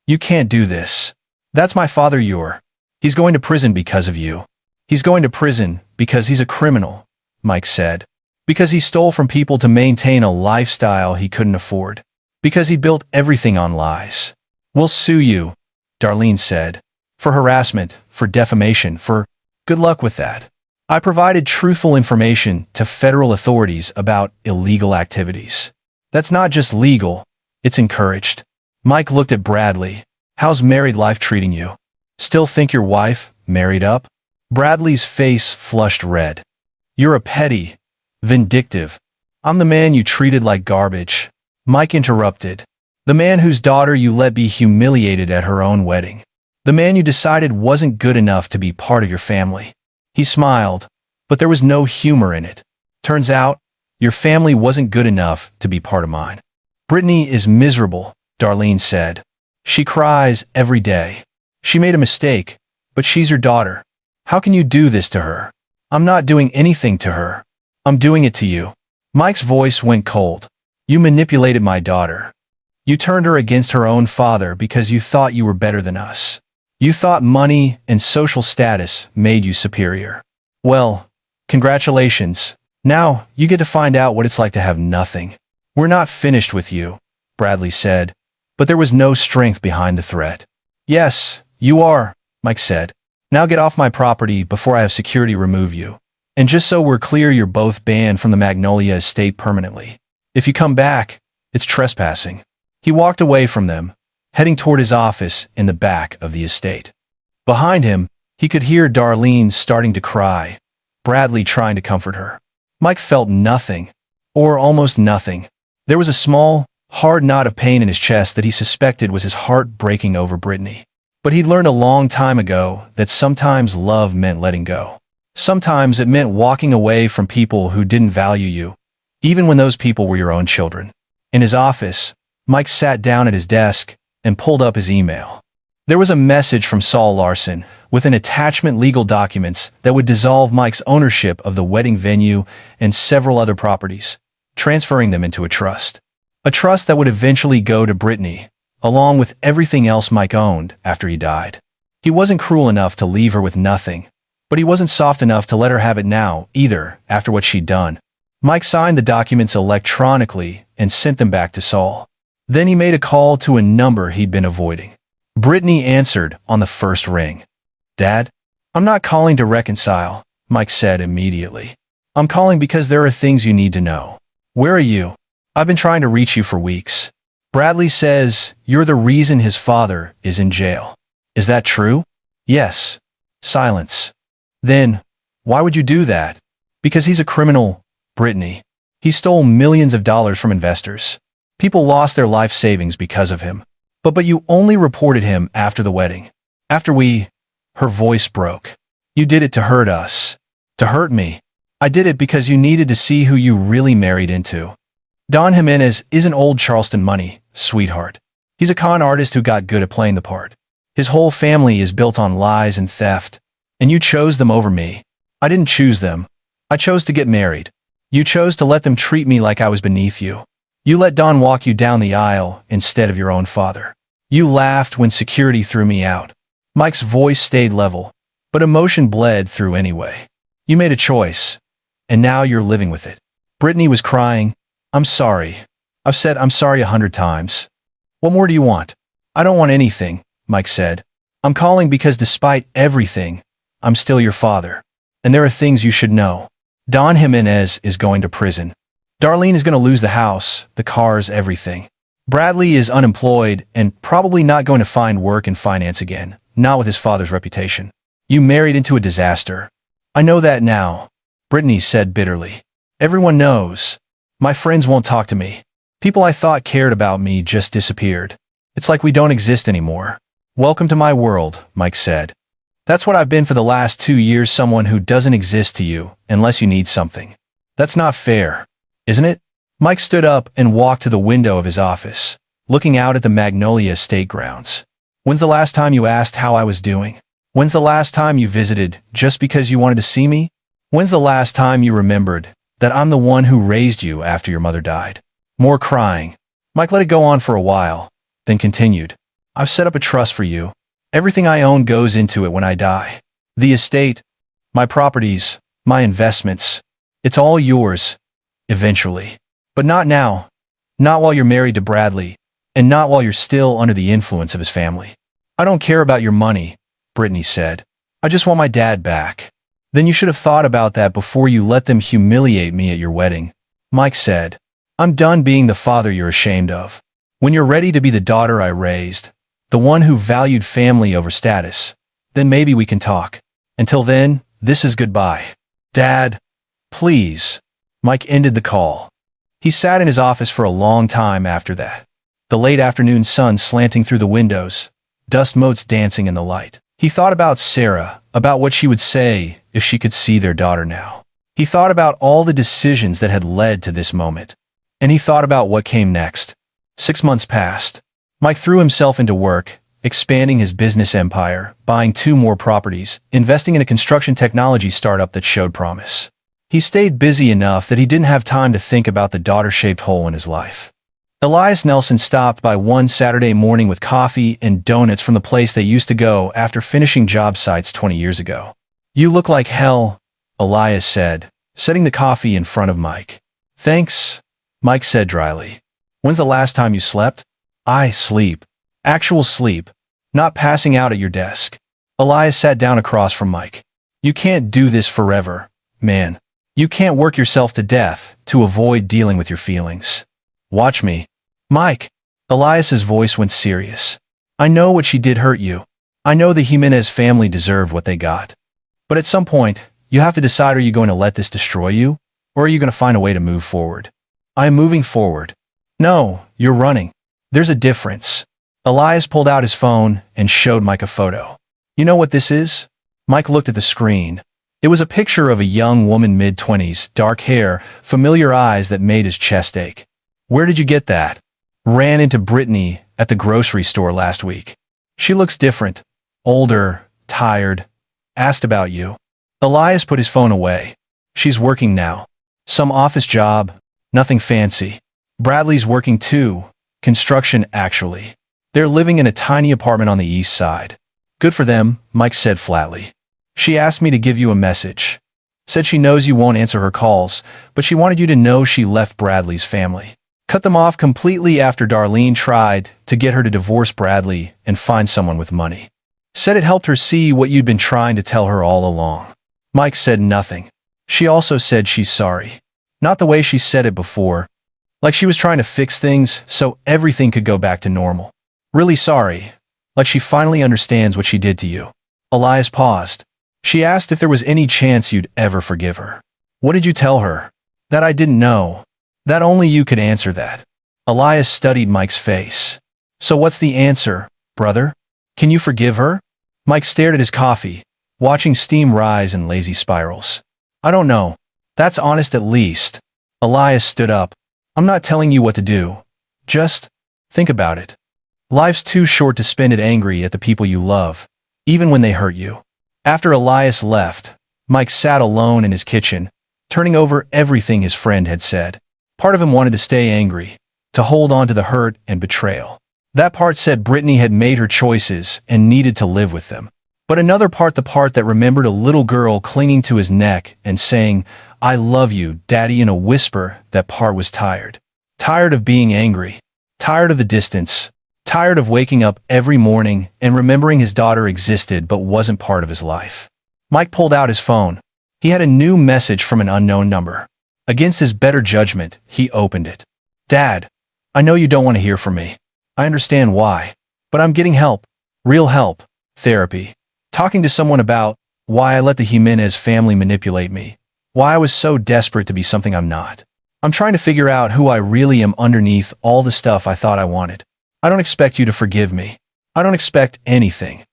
[SPEAKER 1] "You can't do this. That's my father. He's going to prison because of you." "He's going to prison because he's a criminal," Mike said. "Because he stole from people to maintain a lifestyle he couldn't afford. Because he built everything on lies." "We'll sue you," Darlene said. "For harassment, for defamation, for—" "Good luck with that. I provided truthful information to federal authorities about illegal activities. That's not just legal, it's encouraged." Mike looked at Bradley. "How's married life treating you? Still think your wife married up?" Bradley's face flushed red. "You're a petty, vindictive. I'm the man you treated like garbage." Mike interrupted. "The man whose daughter you let be humiliated at her own wedding. The man you decided wasn't good enough to be part of your family." He smiled, but there was no humor in it. "Turns out, your family wasn't good enough to be part of mine." "Brittany is miserable," Darlene said. "She cries every day. She made a mistake, but she's your daughter. How can you do this to her?" "I'm not doing anything to her. I'm doing it to you." Mike's voice went cold. "You manipulated my daughter. You turned her against her own father because you thought you were better than us. You thought money and social status made you superior. Well, congratulations. Now you get to find out what it's like to have nothing." "We're not finished with you," Bradley said, but there was no strength behind the threat. "Yes, you are," Mike said. "Now get off my property before I have security remove you. And just so we're clear, you're both banned from the Magnolia estate permanently. If you come back, it's trespassing." He walked away from them, heading toward his office in the back of the estate. Behind him, he could hear Darlene starting to cry, Bradley trying to comfort her. Mike felt nothing, or almost nothing. There was a small, hard knot of pain in his chest that he suspected was his heart breaking over Brittany. But he'd learned a long time ago that sometimes love meant letting go. Sometimes it meant walking away from people who didn't value you, even when those people were your own children. In his office, Mike sat down at his desk and pulled up his email. There was a message from Saul Larson with an attachment legal documents that would dissolve Mike's ownership of the wedding venue and several other properties, transferring them into a trust. A trust that would eventually go to Brittany, along with everything else Mike owned after he died. He wasn't cruel enough to leave her with nothing, but he wasn't soft enough to let her have it now either after what she'd done. Mike signed the documents electronically and sent them back to Saul. Then he made a call to a number he'd been avoiding. Brittany answered on the first ring. "Dad, I'm not calling to reconcile," Mike said immediately. "I'm calling because there are things you need to know." "Where are you? I've been trying to reach you for weeks." "Bradley says you're the reason his father is in jail." "Is that true?" "Yes." Silence. "Then, why would you do that?" "Because he's a criminal, Brittany. He stole millions of dollars from investors. People lost their life savings because of him. But you only reported him after the wedding. After we—" Her voice broke. "You did it to hurt us. To hurt me. I did it because you needed to see who you really married into. Don Jimenez isn't old Charleston money, sweetheart. He's a con artist who got good at playing the part. His whole family is built on lies and theft. And you chose them over me. I didn't choose them. I chose to get married. You chose to let them treat me like I was beneath you. You let Don walk you down the aisle instead of your own father. You laughed when security threw me out." Mike's voice stayed level, but emotion bled through anyway. "You made a choice, and now you're living with it." Brittany was crying. "I'm sorry. I've said I'm sorry 100 times. What more do you want?" "I don't want anything," Mike said. "I'm calling because despite everything, I'm still your father. And there are things you should know. Don Jimenez is going to prison. Darlene is going to lose the house, the cars, everything. Bradley is unemployed and probably not going to find work in finance again, not with his father's reputation. You married into a disaster. I know that now," Brittany said bitterly. "Everyone knows. My friends won't talk to me. People I thought cared about me just disappeared. It's like we don't exist anymore. Welcome to my world, Mike said. That's what I've been for the last 2 years, someone who doesn't exist to you unless you need something. That's not fair, isn't it? Mike stood up and walked to the window of his office, looking out at the Magnolia Estate grounds. When's the last time you asked how I was doing? When's the last time you visited just because you wanted to see me? When's the last time you remembered that I'm the one who raised you after your mother died? More crying. Mike let it go on for a while, then continued. I've set up a trust for you. Everything I own goes into it when I die. The estate, my properties, my investments. It's all yours, eventually. But not now. Not while you're married to Bradley, and not while you're still under the influence of his family. I don't care about your money, Brittany said. I just want my dad back. Then you should have thought about that before you let them humiliate me at your wedding, Mike said. I'm done being the father you're ashamed of. When you're ready to be the daughter I raised, the one who valued family over status, then maybe we can talk. Until then, this is goodbye. Dad, please. Mike ended the call. He sat in his office for a long time after that. The late afternoon sun slanting through the windows, dust motes dancing in the light. He thought about Sarah, about what she would say if she could see their daughter now. He thought about all the decisions that had led to this moment. And he thought about what came next. 6 months passed. Mike threw himself into work, expanding his business empire, buying 2 more properties, investing in a construction technology startup that showed promise. He stayed busy enough that he didn't have time to think about the daughter-shaped hole in his life. Elias Nelson stopped by one Saturday morning with coffee and donuts from the place they used to go after finishing job sites 20 years ago. You look like hell, Elias said, setting the coffee in front of Mike. Thanks, Mike said dryly. When's the last time you slept? I sleep. Actual sleep. Not passing out at your desk. Elias sat down across from Mike. You can't do this forever, man. You can't work yourself to death to avoid dealing with your feelings. Watch me. Mike. Elias's voice went serious. I know what she did hurt you. I know the Jimenez family deserved what they got. But at some point, you have to decide, are you going to let this destroy you? Or are you going to find a way to move forward? I am moving forward. No, you're running. There's a difference. Elias pulled out his phone and showed Mike a photo. You know what this is? Mike looked at the screen. It was a picture of a young woman mid-20s, dark hair, familiar eyes that made his chest ache. Where did you get that? Ran into Brittany at the grocery store last week. She looks different, older, tired. Asked about you. Elias put his phone away. She's working now. Some office job, nothing fancy. Bradley's working too. Construction, actually. They're living in a tiny apartment on the east side. Good for them, Mike said flatly. She asked me to give you a message. Said she knows you won't answer her calls, but she wanted you to know she left Bradley's family. Cut them off completely after Darlene tried to get her to divorce Bradley and find someone with money. Said it helped her see what you'd been trying to tell her all along. Mike said nothing. She also said she's sorry. Not the way she said it before. Like she was trying to fix things so everything could go back to normal. Really sorry. Like she finally understands what she did to you. Elias paused. She asked if there was any chance you'd ever forgive her. What did you tell her? That I didn't know. That only you could answer that. Elias studied Mike's face. So what's the answer, brother? Can you forgive her? Mike stared at his coffee, watching steam rise in lazy spirals. I don't know. That's honest at least. Elias stood up. I'm not telling you what to do. Just think about it. Life's too short to spend it angry at the people you love, even when they hurt you. After Elias left, Mike sat alone in his kitchen, turning over everything his friend had said. Part of him wanted to stay angry, to hold on to the hurt and betrayal. That part said Brittany had made her choices and needed to live with them. But another part, the part that remembered a little girl clinging to his neck and saying, I love you, Daddy, in a whisper, that part was tired. Tired of being angry. Tired of the distance. Tired of waking up every morning and remembering his daughter existed but wasn't part of his life. Mike pulled out his phone. He had a new message from an unknown number. Against his better judgment, he opened it. Dad, I know you don't want to hear from me. I understand why. But I'm getting help. Real help. Therapy. Talking to someone about why I let the Jimenez family manipulate me. Why I was so desperate to be something I'm not. I'm trying to figure out who I really am underneath all the stuff I thought I wanted. I don't expect you to forgive me. I don't expect anything.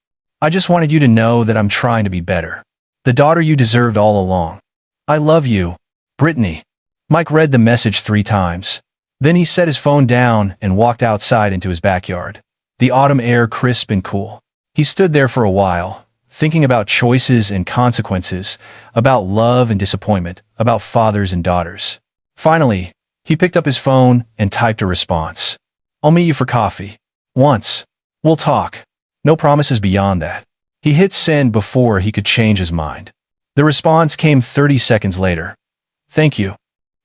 [SPEAKER 1] I just wanted you to know that I'm trying to be better. The daughter you deserved all along. I love you, Brittany. Mike read the message 3 times. Then he set his phone down and walked outside into his backyard. The autumn air crisp and cool. He stood there for a while, thinking about choices and consequences, about love and disappointment, about fathers and daughters. Finally, he picked up his phone and typed a response. I'll meet you for coffee. Once. We'll talk. No promises beyond that. He hit send before he could change his mind. The response came 30 seconds later. Thank you.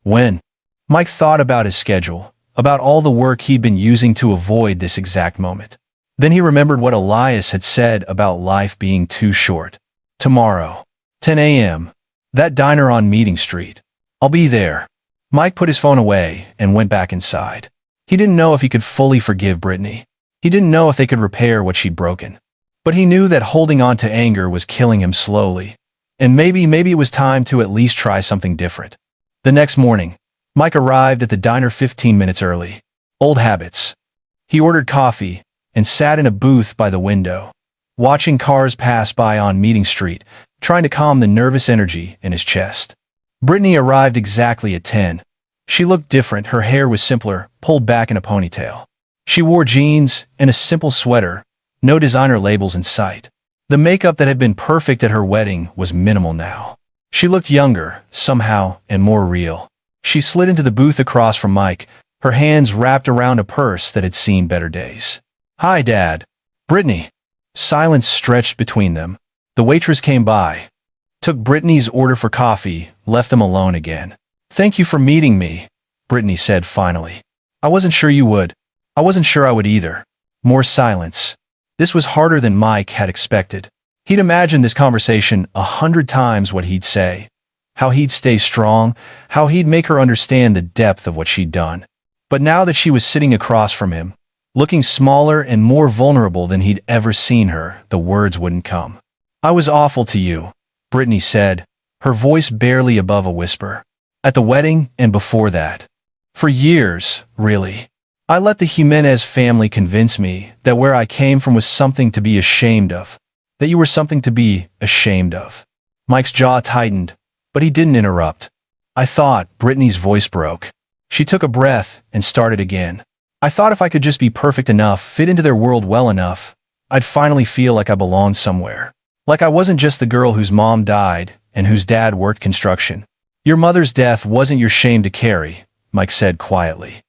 [SPEAKER 1] When? Mike thought about his schedule, about all the work he'd been using to avoid this exact moment. Then he remembered what Elias had said about life being too short. Tomorrow. 10 a.m. That diner on Meeting Street. I'll be there. Mike put his phone away and went back inside. He didn't know if he could fully forgive Brittany. He didn't know if they could repair what she'd broken. But he knew that holding on to anger was killing him slowly. And maybe it was time to at least try something different. The next morning, Mike arrived at the diner 15 minutes early. Old habits. He ordered coffee and sat in a booth by the window, watching cars pass by on Meeting Street, trying to calm the nervous energy in his chest. Brittany arrived exactly at 10. She looked different. Her hair was simpler, pulled back in a ponytail. She wore jeans and a simple sweater, no designer labels in sight. The makeup that had been perfect at her wedding was minimal now. She looked younger, somehow, and more real. She slid into the booth across from Mike, her hands wrapped around a purse that had seen better days. Hi, Dad. Brittany. Silence stretched between them. The waitress came by, took Brittany's order for coffee, left them alone again. Thank you for meeting me, Brittany said finally. I wasn't sure you would. I wasn't sure I would either. More silence. This was harder than Mike had expected. He'd imagined this conversation 100 times what he'd say. How he'd stay strong, how he'd make her understand the depth of what she'd done. But now that she was sitting across from him, looking smaller and more vulnerable than he'd ever seen her, the words wouldn't come. I was awful to you, Brittany said, her voice barely above a whisper. At the wedding and before that. For years, really. I let the Jimenez family convince me that where I came from was something to be ashamed of. That you were something to be ashamed of. Mike's jaw tightened, but he didn't interrupt. I thought, Brittany's voice broke. She took a breath and started again. I thought if I could just be perfect enough, fit into their world well enough, I'd finally feel like I belonged somewhere. Like I wasn't just the girl whose mom died and whose dad worked construction. Your mother's death wasn't your shame to carry, Mike said quietly.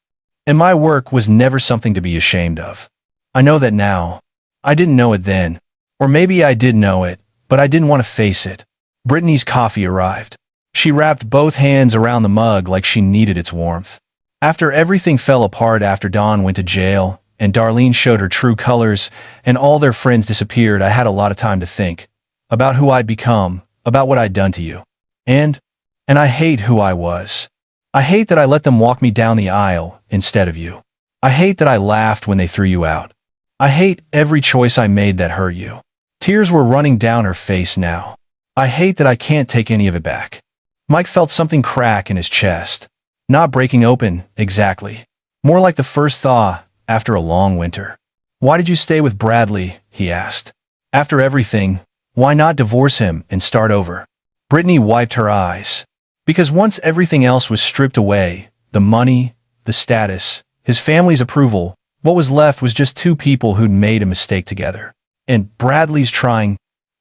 [SPEAKER 1] And my work was never something to be ashamed of. I know that now. I didn't know it then. Or maybe I did know it, but I didn't want to face it. Brittany's coffee arrived. She wrapped both hands around the mug like she needed its warmth. After everything fell apart after Dawn went to jail, and Darlene showed her true colors, and all their friends disappeared, I had a lot of time to think. About who I'd become, about what I'd done to you. And I hate who I was. I hate that I let them walk me down the aisle instead of you. I hate that I laughed when they threw you out. I hate every choice I made that hurt you. Tears were running down her face now. I hate that I can't take any of it back. Mike felt something crack in his chest. Not breaking open, exactly. More like the first thaw after a long winter. Why did you stay with Bradley? He asked. After everything, why not divorce him and start over? Brittany wiped her eyes. Because once everything else was stripped away, the money, the status, his family's approval, what was left was just 2 people who'd made a mistake together. And Bradley's trying.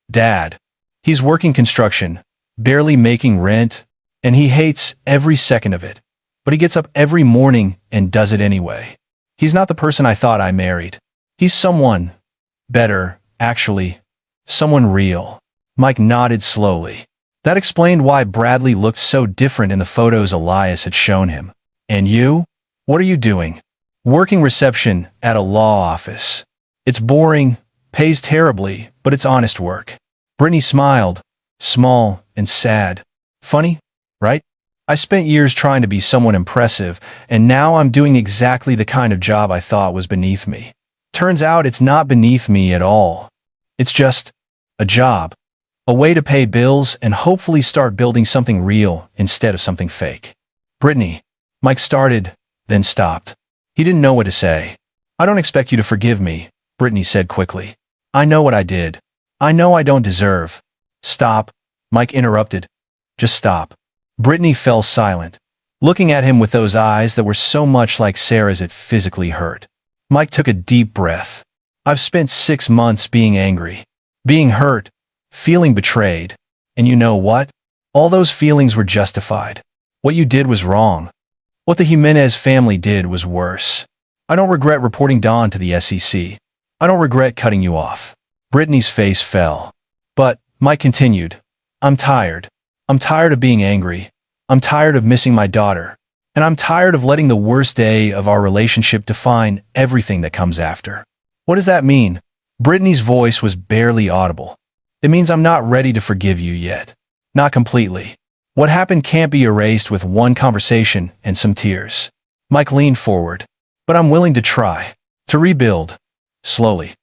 [SPEAKER 1] Dad. He's working construction, barely making rent, and he hates every second of it. But he gets up every morning and does it anyway. He's not the person I thought I married. He's someone better, actually. Someone real. Mike nodded slowly. That explained why Bradley looked so different in the photos Elias had shown him. And you? What are you doing? Working reception at a law office. It's boring, pays terribly, but it's honest work. Brittany smiled, small and sad. Funny, right? I spent years trying to be someone impressive, and now I'm doing exactly the kind of job I thought was beneath me. Turns out it's not beneath me at all. It's just a job. A way to pay bills and hopefully start building something real instead of something fake. Brittany, Mike started, then stopped. He didn't know what to say. I don't expect you to forgive me, Brittany said quickly. I know what I did. I know I don't deserve. Stop, Mike interrupted. Just stop. Brittany fell silent, looking at him with those eyes that were so much like Sarah's it physically hurt. Mike took a deep breath. I've spent 6 months being angry, being hurt, feeling betrayed. And you know what? All those feelings were justified. What you did was wrong. What the Jimenez family did was worse. I don't regret reporting Dawn to the SEC. I don't regret cutting you off. Brittany's face fell. But, Mike continued, I'm tired. I'm tired of being angry. I'm tired of missing my daughter. And I'm tired of letting the worst day of our relationship define everything that comes after. What does that mean? Brittany's voice was barely audible. It means I'm not ready to forgive you yet. Not completely. What happened can't be erased with one conversation and some tears. Mike leaned forward. But I'm willing to try. To rebuild. Slowly.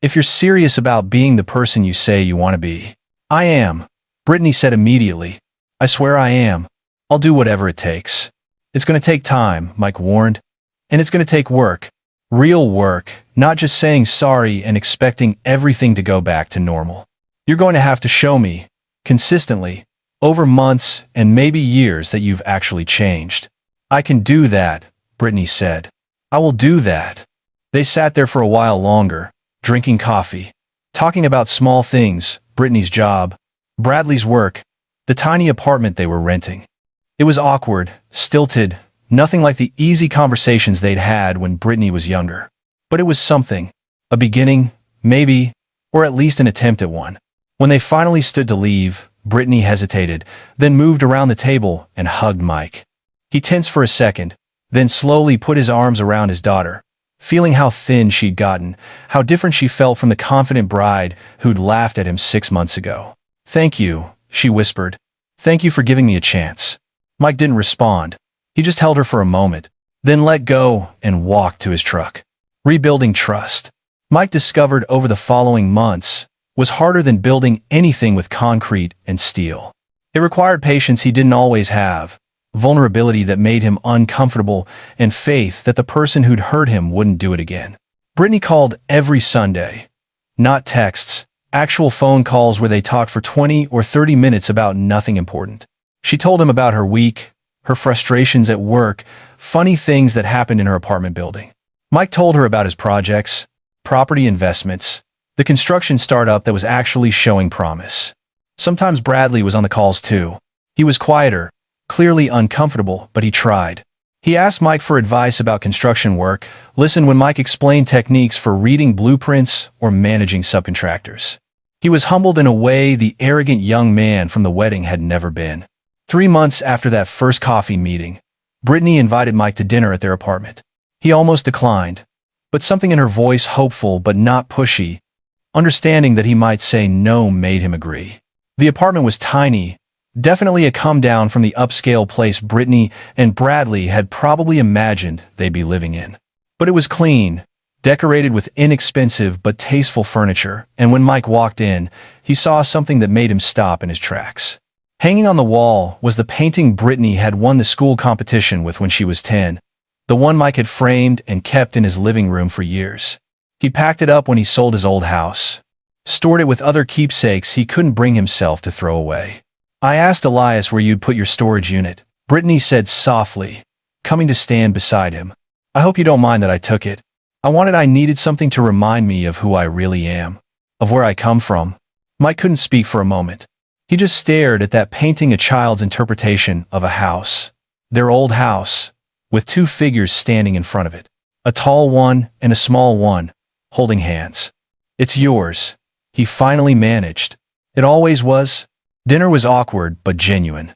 [SPEAKER 1] If you're serious about being the person you say you want to be. I am. Brittany said immediately. I swear I am. I'll do whatever it takes. It's going to take time, Mike warned. And it's going to take work. Real work, not just saying sorry and expecting everything to go back to normal. You're going to have to show me, consistently, over months and maybe years that you've actually changed. I can do that, Brittany said. I will do that. They sat there for a while longer, drinking coffee, talking about small things, Brittany's job, Bradley's work, the tiny apartment they were renting. It was awkward, stilted, nothing like the easy conversations they'd had when Brittany was younger. But it was something, a beginning, maybe, or at least an attempt at one. When they finally stood to leave, Brittany hesitated, then moved around the table and hugged Mike. He tensed for a second, then slowly put his arms around his daughter, feeling how thin she'd gotten, how different she felt from the confident bride who'd laughed at him 6 months ago. Thank you, she whispered. Thank you for giving me a chance. Mike didn't respond. He just held her for a moment, then let go and walked to his truck. Rebuilding trust. Mike discovered over the following months was harder than building anything with concrete and steel. It required patience he didn't always have, vulnerability that made him uncomfortable, and faith that the person who'd hurt him wouldn't do it again. Brittany called every Sunday. Not texts, actual phone calls where they talked for 20 or 30 minutes about nothing important. She told him about her week, her frustrations at work, funny things that happened in her apartment building. Mike told her about his projects, property investments, the construction startup that was actually showing promise. Sometimes Bradley was on the calls too. He was quieter, clearly uncomfortable, but he tried. He asked Mike for advice about construction work, listened when Mike explained techniques for reading blueprints or managing subcontractors. He was humbled in a way the arrogant young man from the wedding had never been. 3 months after that first coffee meeting, Brittany invited Mike to dinner at their apartment. He almost declined, but something in her voice, hopeful but not pushy, understanding that he might say no, made him agree. The apartment was tiny, definitely a come down from the upscale place Brittany and Bradley had probably imagined they'd be living in. But it was clean, decorated with inexpensive but tasteful furniture, and when Mike walked in, he saw something that made him stop in his tracks. Hanging on the wall was the painting Brittany had won the school competition with when she was 10, the one Mike had framed and kept in his living room for years. He packed it up when he sold his old house, stored it with other keepsakes he couldn't bring himself to throw away. I asked Elias where you'd put your storage unit, Brittany said softly, coming to stand beside him. I hope you don't mind that I took it. I needed something to remind me of who I really am, of where I come from. Mike couldn't speak for a moment. He just stared at that painting, a child's interpretation of a house. Their old house, with 2 figures standing in front of it. A tall one and a small one, holding hands. It's yours, he finally managed. It always was. Dinner was awkward but genuine.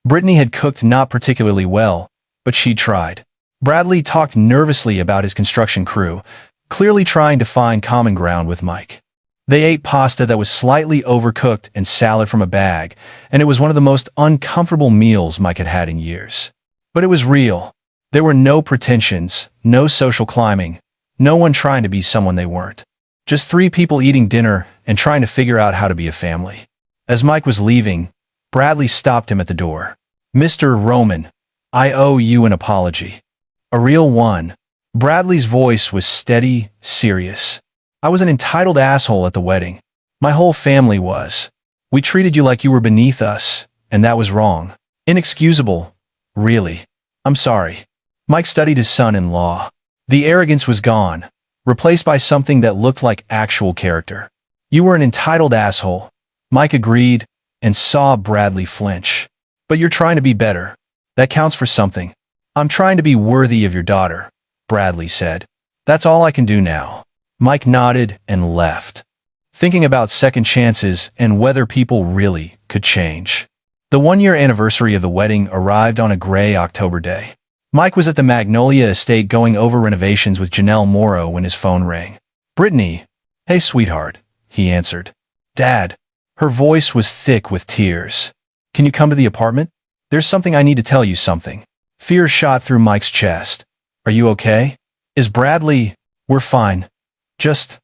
[SPEAKER 1] Brittany had cooked not particularly well, but she tried. Bradley talked nervously about his construction crew, clearly trying to find common ground with Mike. They ate pasta that was slightly overcooked and salad from a bag, and it was one of the most uncomfortable meals Mike had had in years. But it was real. There were no pretensions, no social climbing, no one trying to be someone they weren't. Just 3 people eating dinner and trying to figure out how to be a family. As Mike was leaving, Bradley stopped him at the door. Mr. Roman, I owe you an apology. A real one. Bradley's voice was steady, serious. I was an entitled asshole at the wedding. My whole family was. We treated you like you were beneath us, and that was wrong. Inexcusable. Really. I'm sorry. Mike studied his son-in-law. The arrogance was gone, replaced by something that looked like actual character. You were an entitled asshole. Mike agreed and saw Bradley flinch. But you're trying to be better. That counts for something. I'm trying to be worthy of your daughter, Bradley said. That's all I can do now. Mike nodded and left, thinking about second chances and whether people really could change. The one-year anniversary of the wedding arrived on a gray October day. Mike was at the Magnolia estate going over renovations with Janelle Morrow when his phone rang. Brittany. Hey, sweetheart, he answered. Dad. Her voice was thick with tears. Can you come to the apartment? There's something I need to tell you something. Fear shot through Mike's chest. Are you okay? Is Bradley? We're fine. Just,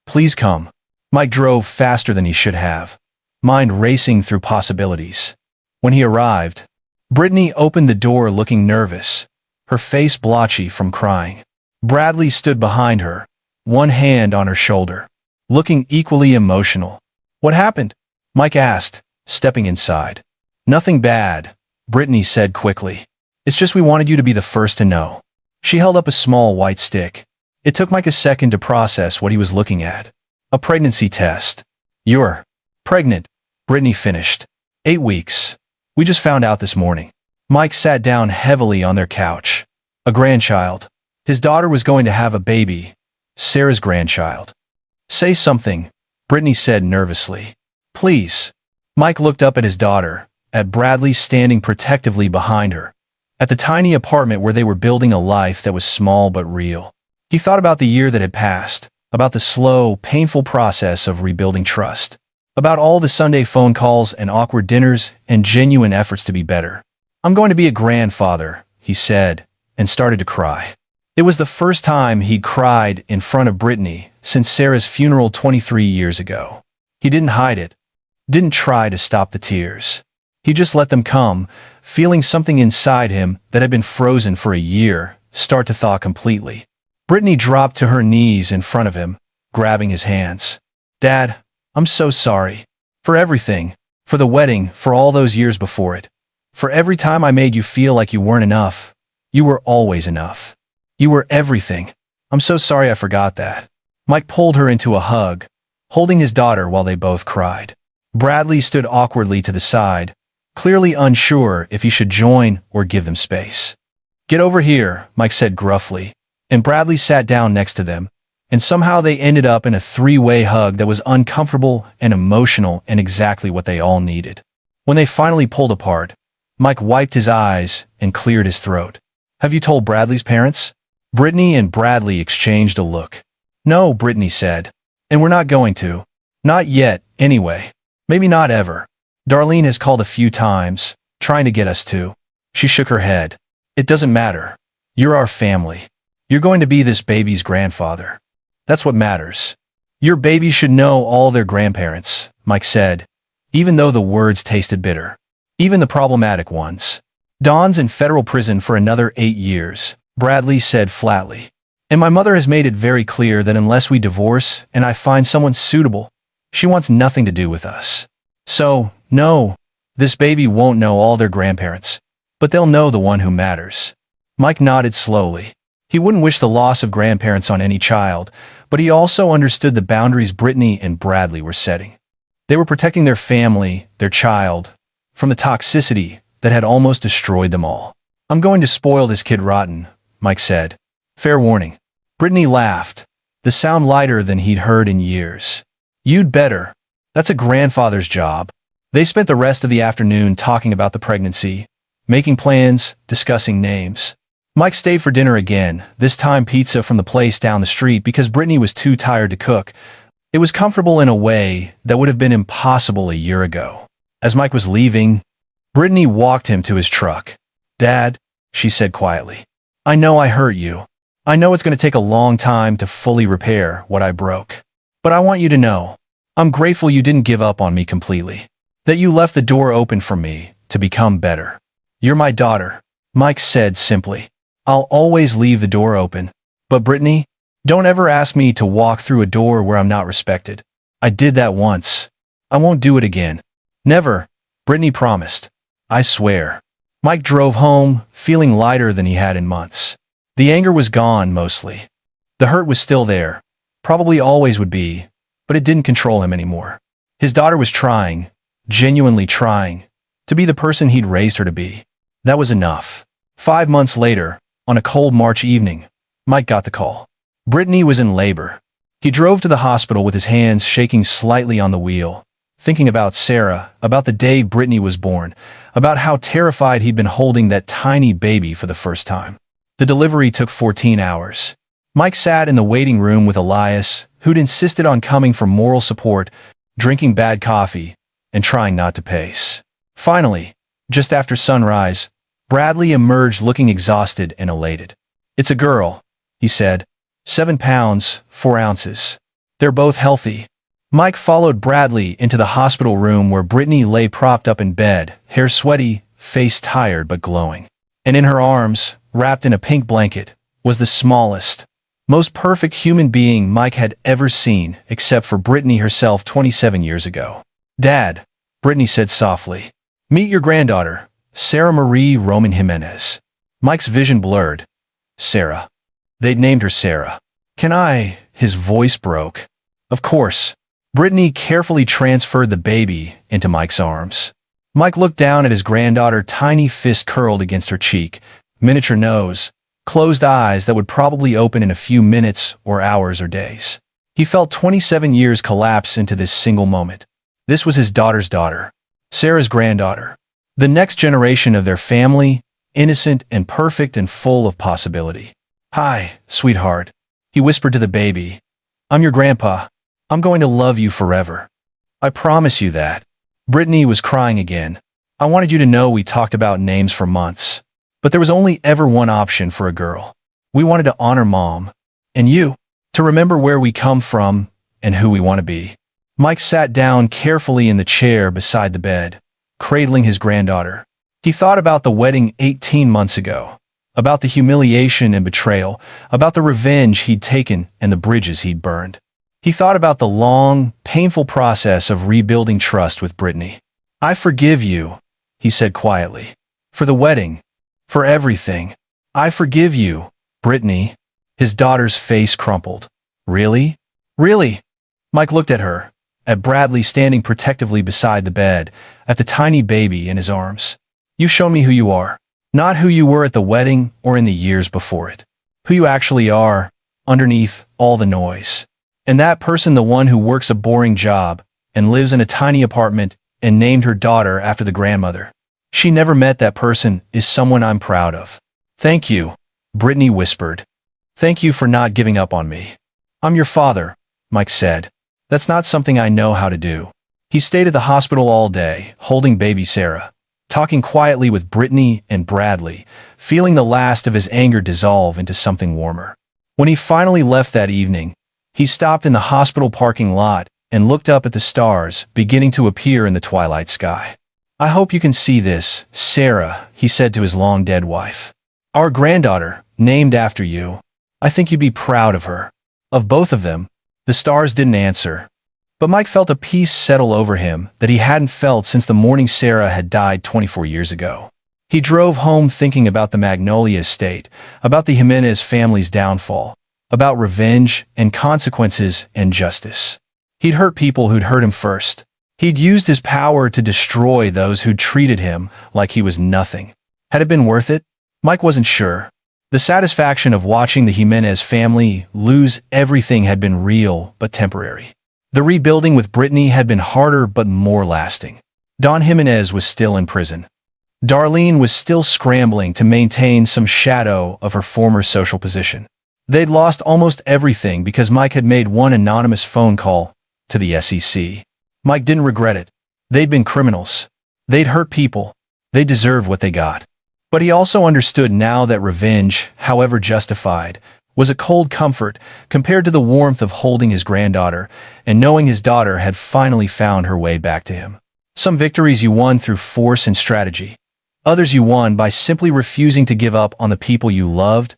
[SPEAKER 1] please come. Mike drove faster than he should have, mind racing through possibilities. When he arrived, Brittany opened the door looking nervous, her face blotchy from crying. Bradley stood behind her, one hand on her shoulder, looking equally emotional. What happened? Mike asked, stepping inside. Nothing bad, Brittany said quickly. It's just we wanted you to be the first to know. She held up a small white stick. It took Mike a second to process what he was looking at. A pregnancy test. You're pregnant, Brittany finished. 8 weeks. We just found out this morning. Mike sat down heavily on their couch. A grandchild. His daughter was going to have a baby. Sarah's grandchild. Say something, Brittany said nervously. Please. Mike looked up at his daughter, at Bradley standing protectively behind her, at the tiny apartment where they were building a life that was small but real. He thought about the year that had passed, about the slow, painful process of rebuilding trust, about all the Sunday phone calls and awkward dinners and genuine efforts to be better. I'm going to be a grandfather, he said, and started to cry. It was the first time he'd cried in front of Brittany since Sarah's funeral 23 years ago. He didn't hide it, didn't try to stop the tears. He just let them come, feeling something inside him that had been frozen for a year start to thaw completely. Brittany dropped to her knees in front of him, grabbing his hands. Dad, I'm so sorry. For everything. For the wedding, for all those years before it. For every time I made you feel like you weren't enough. You were always enough. You were everything. I'm so sorry I forgot that. Mike pulled her into a hug, holding his daughter while they both cried. Bradley stood awkwardly to the side, clearly unsure if he should join or give them space. Get over here, Mike said gruffly, and Bradley sat down next to them, and somehow they ended up in a three-way hug that was uncomfortable and emotional and exactly what they all needed. When they finally pulled apart, Mike wiped his eyes and cleared his throat. Have you told Bradley's parents? Brittany and Bradley exchanged a look. No, Brittany said. And we're not going to. Not yet, anyway. Maybe not ever. Darlene has called a few times, trying to get us to. She shook her head. It doesn't matter. You're our family. You're going to be this baby's grandfather. That's what matters. Your baby should know all their grandparents, Mike said, even though the words tasted bitter. Even the problematic ones. Dawn's in federal prison for another 8 years, Bradley said flatly. And my mother has made it very clear that unless we divorce and I find someone suitable, she wants nothing to do with us. So, no, this baby won't know all their grandparents, but they'll know the one who matters. Mike nodded slowly. He wouldn't wish the loss of grandparents on any child, but he also understood the boundaries Brittany and Bradley were setting. They were protecting their family, their child, from the toxicity that had almost destroyed them all. I'm going to spoil this kid rotten, Mike said. Fair warning. Brittany laughed, the sound lighter than he'd heard in years. You'd better. That's a grandfather's job. They spent the rest of the afternoon talking about the pregnancy, making plans, discussing names. Mike stayed for dinner again, this time pizza from the place down the street because Brittany was too tired to cook. It was comfortable in a way that would have been impossible a year ago. As Mike was leaving, Brittany walked him to his truck. Dad, she said quietly, I know I hurt you. I know it's going to take a long time to fully repair what I broke. But I want you to know, I'm grateful you didn't give up on me completely. That you left the door open for me to become better. You're my daughter. Mike said simply. I'll always leave the door open. But Brittany, don't ever ask me to walk through a door where I'm not respected. I did that once. I won't do it again. Never, Brittany promised. I swear. Mike drove home, feeling lighter than he had in months. The anger was gone, mostly. The hurt was still there. Probably always would be, but it didn't control him anymore. His daughter was trying, genuinely trying, to be the person he'd raised her to be. That was enough. 5 months later, on a cold March evening, Mike got the call. Brittany was in labor. He drove to the hospital with his hands shaking slightly on the wheel, thinking about Sarah, about the day Brittany was born, about how terrified he'd been holding that tiny baby for the first time. The delivery took 14 hours. Mike sat in the waiting room with Elias, who'd insisted on coming for moral support, drinking bad coffee, and trying not to pace. Finally, just after sunrise, Bradley emerged looking exhausted and elated. It's a girl, he said. 7 pounds, 4 ounces. They're both healthy. Mike followed Bradley into the hospital room where Brittany lay propped up in bed, hair sweaty, face tired but glowing. And in her arms, wrapped in a pink blanket, was the smallest, most perfect human being Mike had ever seen, except for Brittany herself 27 years ago. Dad, Brittany said softly. Meet your granddaughter, Sarah Marie Roman Jimenez. Mike's vision blurred. Sarah. They'd named her Sarah. Can I? His voice broke. Of course. Brittany carefully transferred the baby into Mike's arms. Mike looked down at his granddaughter, tiny fist curled against her cheek, miniature nose, closed eyes that would probably open in a few minutes or hours or days. He felt 27 years collapse into this single moment. This was his daughter's daughter, Sarah's granddaughter. The next generation of their family, innocent and perfect and full of possibility. Hi, sweetheart, he whispered to the baby. I'm your grandpa. I'm going to love you forever. I promise you that. Brittany was crying again. I wanted you to know we talked about names for months. But there was only ever one option for a girl. We wanted to honor Mom. And you. To remember where we come from and who we want to be. Mike sat down carefully in the chair beside the bed, cradling his granddaughter. He thought about the wedding 18 months ago. About the humiliation and betrayal. About the revenge he'd taken and the bridges he'd burned. He thought about the long, painful process of rebuilding trust with Brittany. I forgive you, he said quietly. For the wedding. For everything. I forgive you, Brittany. His daughter's face crumpled. Really? Really? Mike looked at her, at Bradley standing protectively beside the bed, at the tiny baby in his arms. You've shown me who you are. Not who you were at the wedding or in the years before it. Who you actually are, underneath all the noise. And that person, the one who works a boring job and lives in a tiny apartment and named her daughter after the grandmother she never met, that person is someone I'm proud of. Thank you, Brittany whispered. Thank you for not giving up on me. I'm your father, Mike said. That's not something I know how to do. He stayed at the hospital all day, holding baby Sarah, talking quietly with Brittany and Bradley, feeling the last of his anger dissolve into something warmer. When he finally left that evening, he stopped in the hospital parking lot and looked up at the stars beginning to appear in the twilight sky. I hope you can see this, Sarah, he said to his long-dead wife. Our granddaughter, named after you. I think you'd be proud of her. Of both of them. The stars didn't answer. But Mike felt a peace settle over him that he hadn't felt since the morning Sarah had died 24 years ago. He drove home thinking about the Magnolia estate, about the Jimenez family's downfall, about revenge and consequences and justice. He'd hurt people who'd hurt him first. He'd used his power to destroy those who'd treated him like he was nothing. Had it been worth it? Mike wasn't sure. The satisfaction of watching the Jimenez family lose everything had been real but temporary. The rebuilding with Brittany had been harder but more lasting. Don Jimenez was still in prison. Darlene was still scrambling to maintain some shadow of her former social position. They'd lost almost everything because Mike had made one anonymous phone call to the SEC. Mike didn't regret it. They'd been criminals. They'd hurt people. They deserved what they got. But he also understood now that revenge, however justified, was a cold comfort compared to the warmth of holding his granddaughter and knowing his daughter had finally found her way back to him. Some victories you won through force and strategy. Others you won by simply refusing to give up on the people you loved,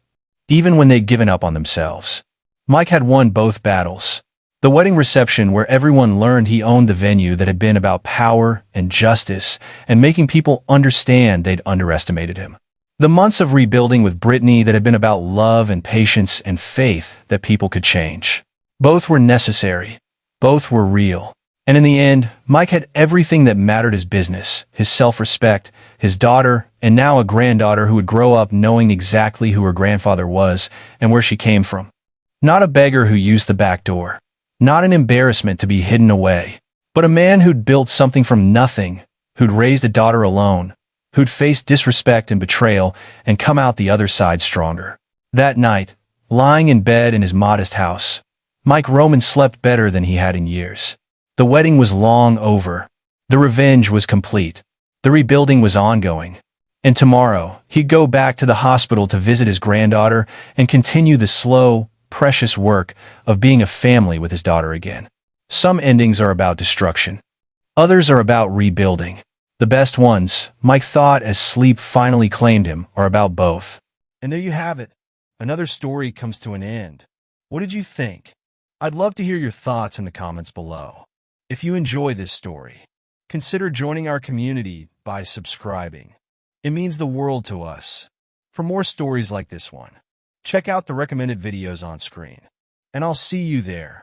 [SPEAKER 1] even when they'd given up on themselves. Mike had won both battles. The wedding reception where everyone learned he owned the venue that had been about power and justice and making people understand they'd underestimated him. The months of rebuilding with Brittany that had been about love and patience and faith that people could change. Both were necessary. Both were real. And in the end, Mike had everything that mattered: his business, his self-respect, his daughter, and now a granddaughter who would grow up knowing exactly who her grandfather was and where she came from. Not a beggar who used the back door. Not an embarrassment to be hidden away. But a man who'd built something from nothing, who'd raised a daughter alone, who'd faced disrespect and betrayal and come out the other side stronger. That night, lying in bed in his modest house, Mike Roman slept better than he had in years. The wedding was long over. The revenge was complete. The rebuilding was ongoing. And tomorrow, he'd go back to the hospital to visit his granddaughter and continue the slow, precious work of being a family with his daughter again. Some endings are about destruction. Others are about rebuilding. The best ones, Mike thought as sleep finally claimed him, are about both. And there you have it. Another story comes to an end. What did you think? I'd love to hear your thoughts in the comments below. If you enjoy this story, consider joining our community by subscribing. It means the world to us. For more stories like this one, check out the recommended videos on screen. And I'll see you there.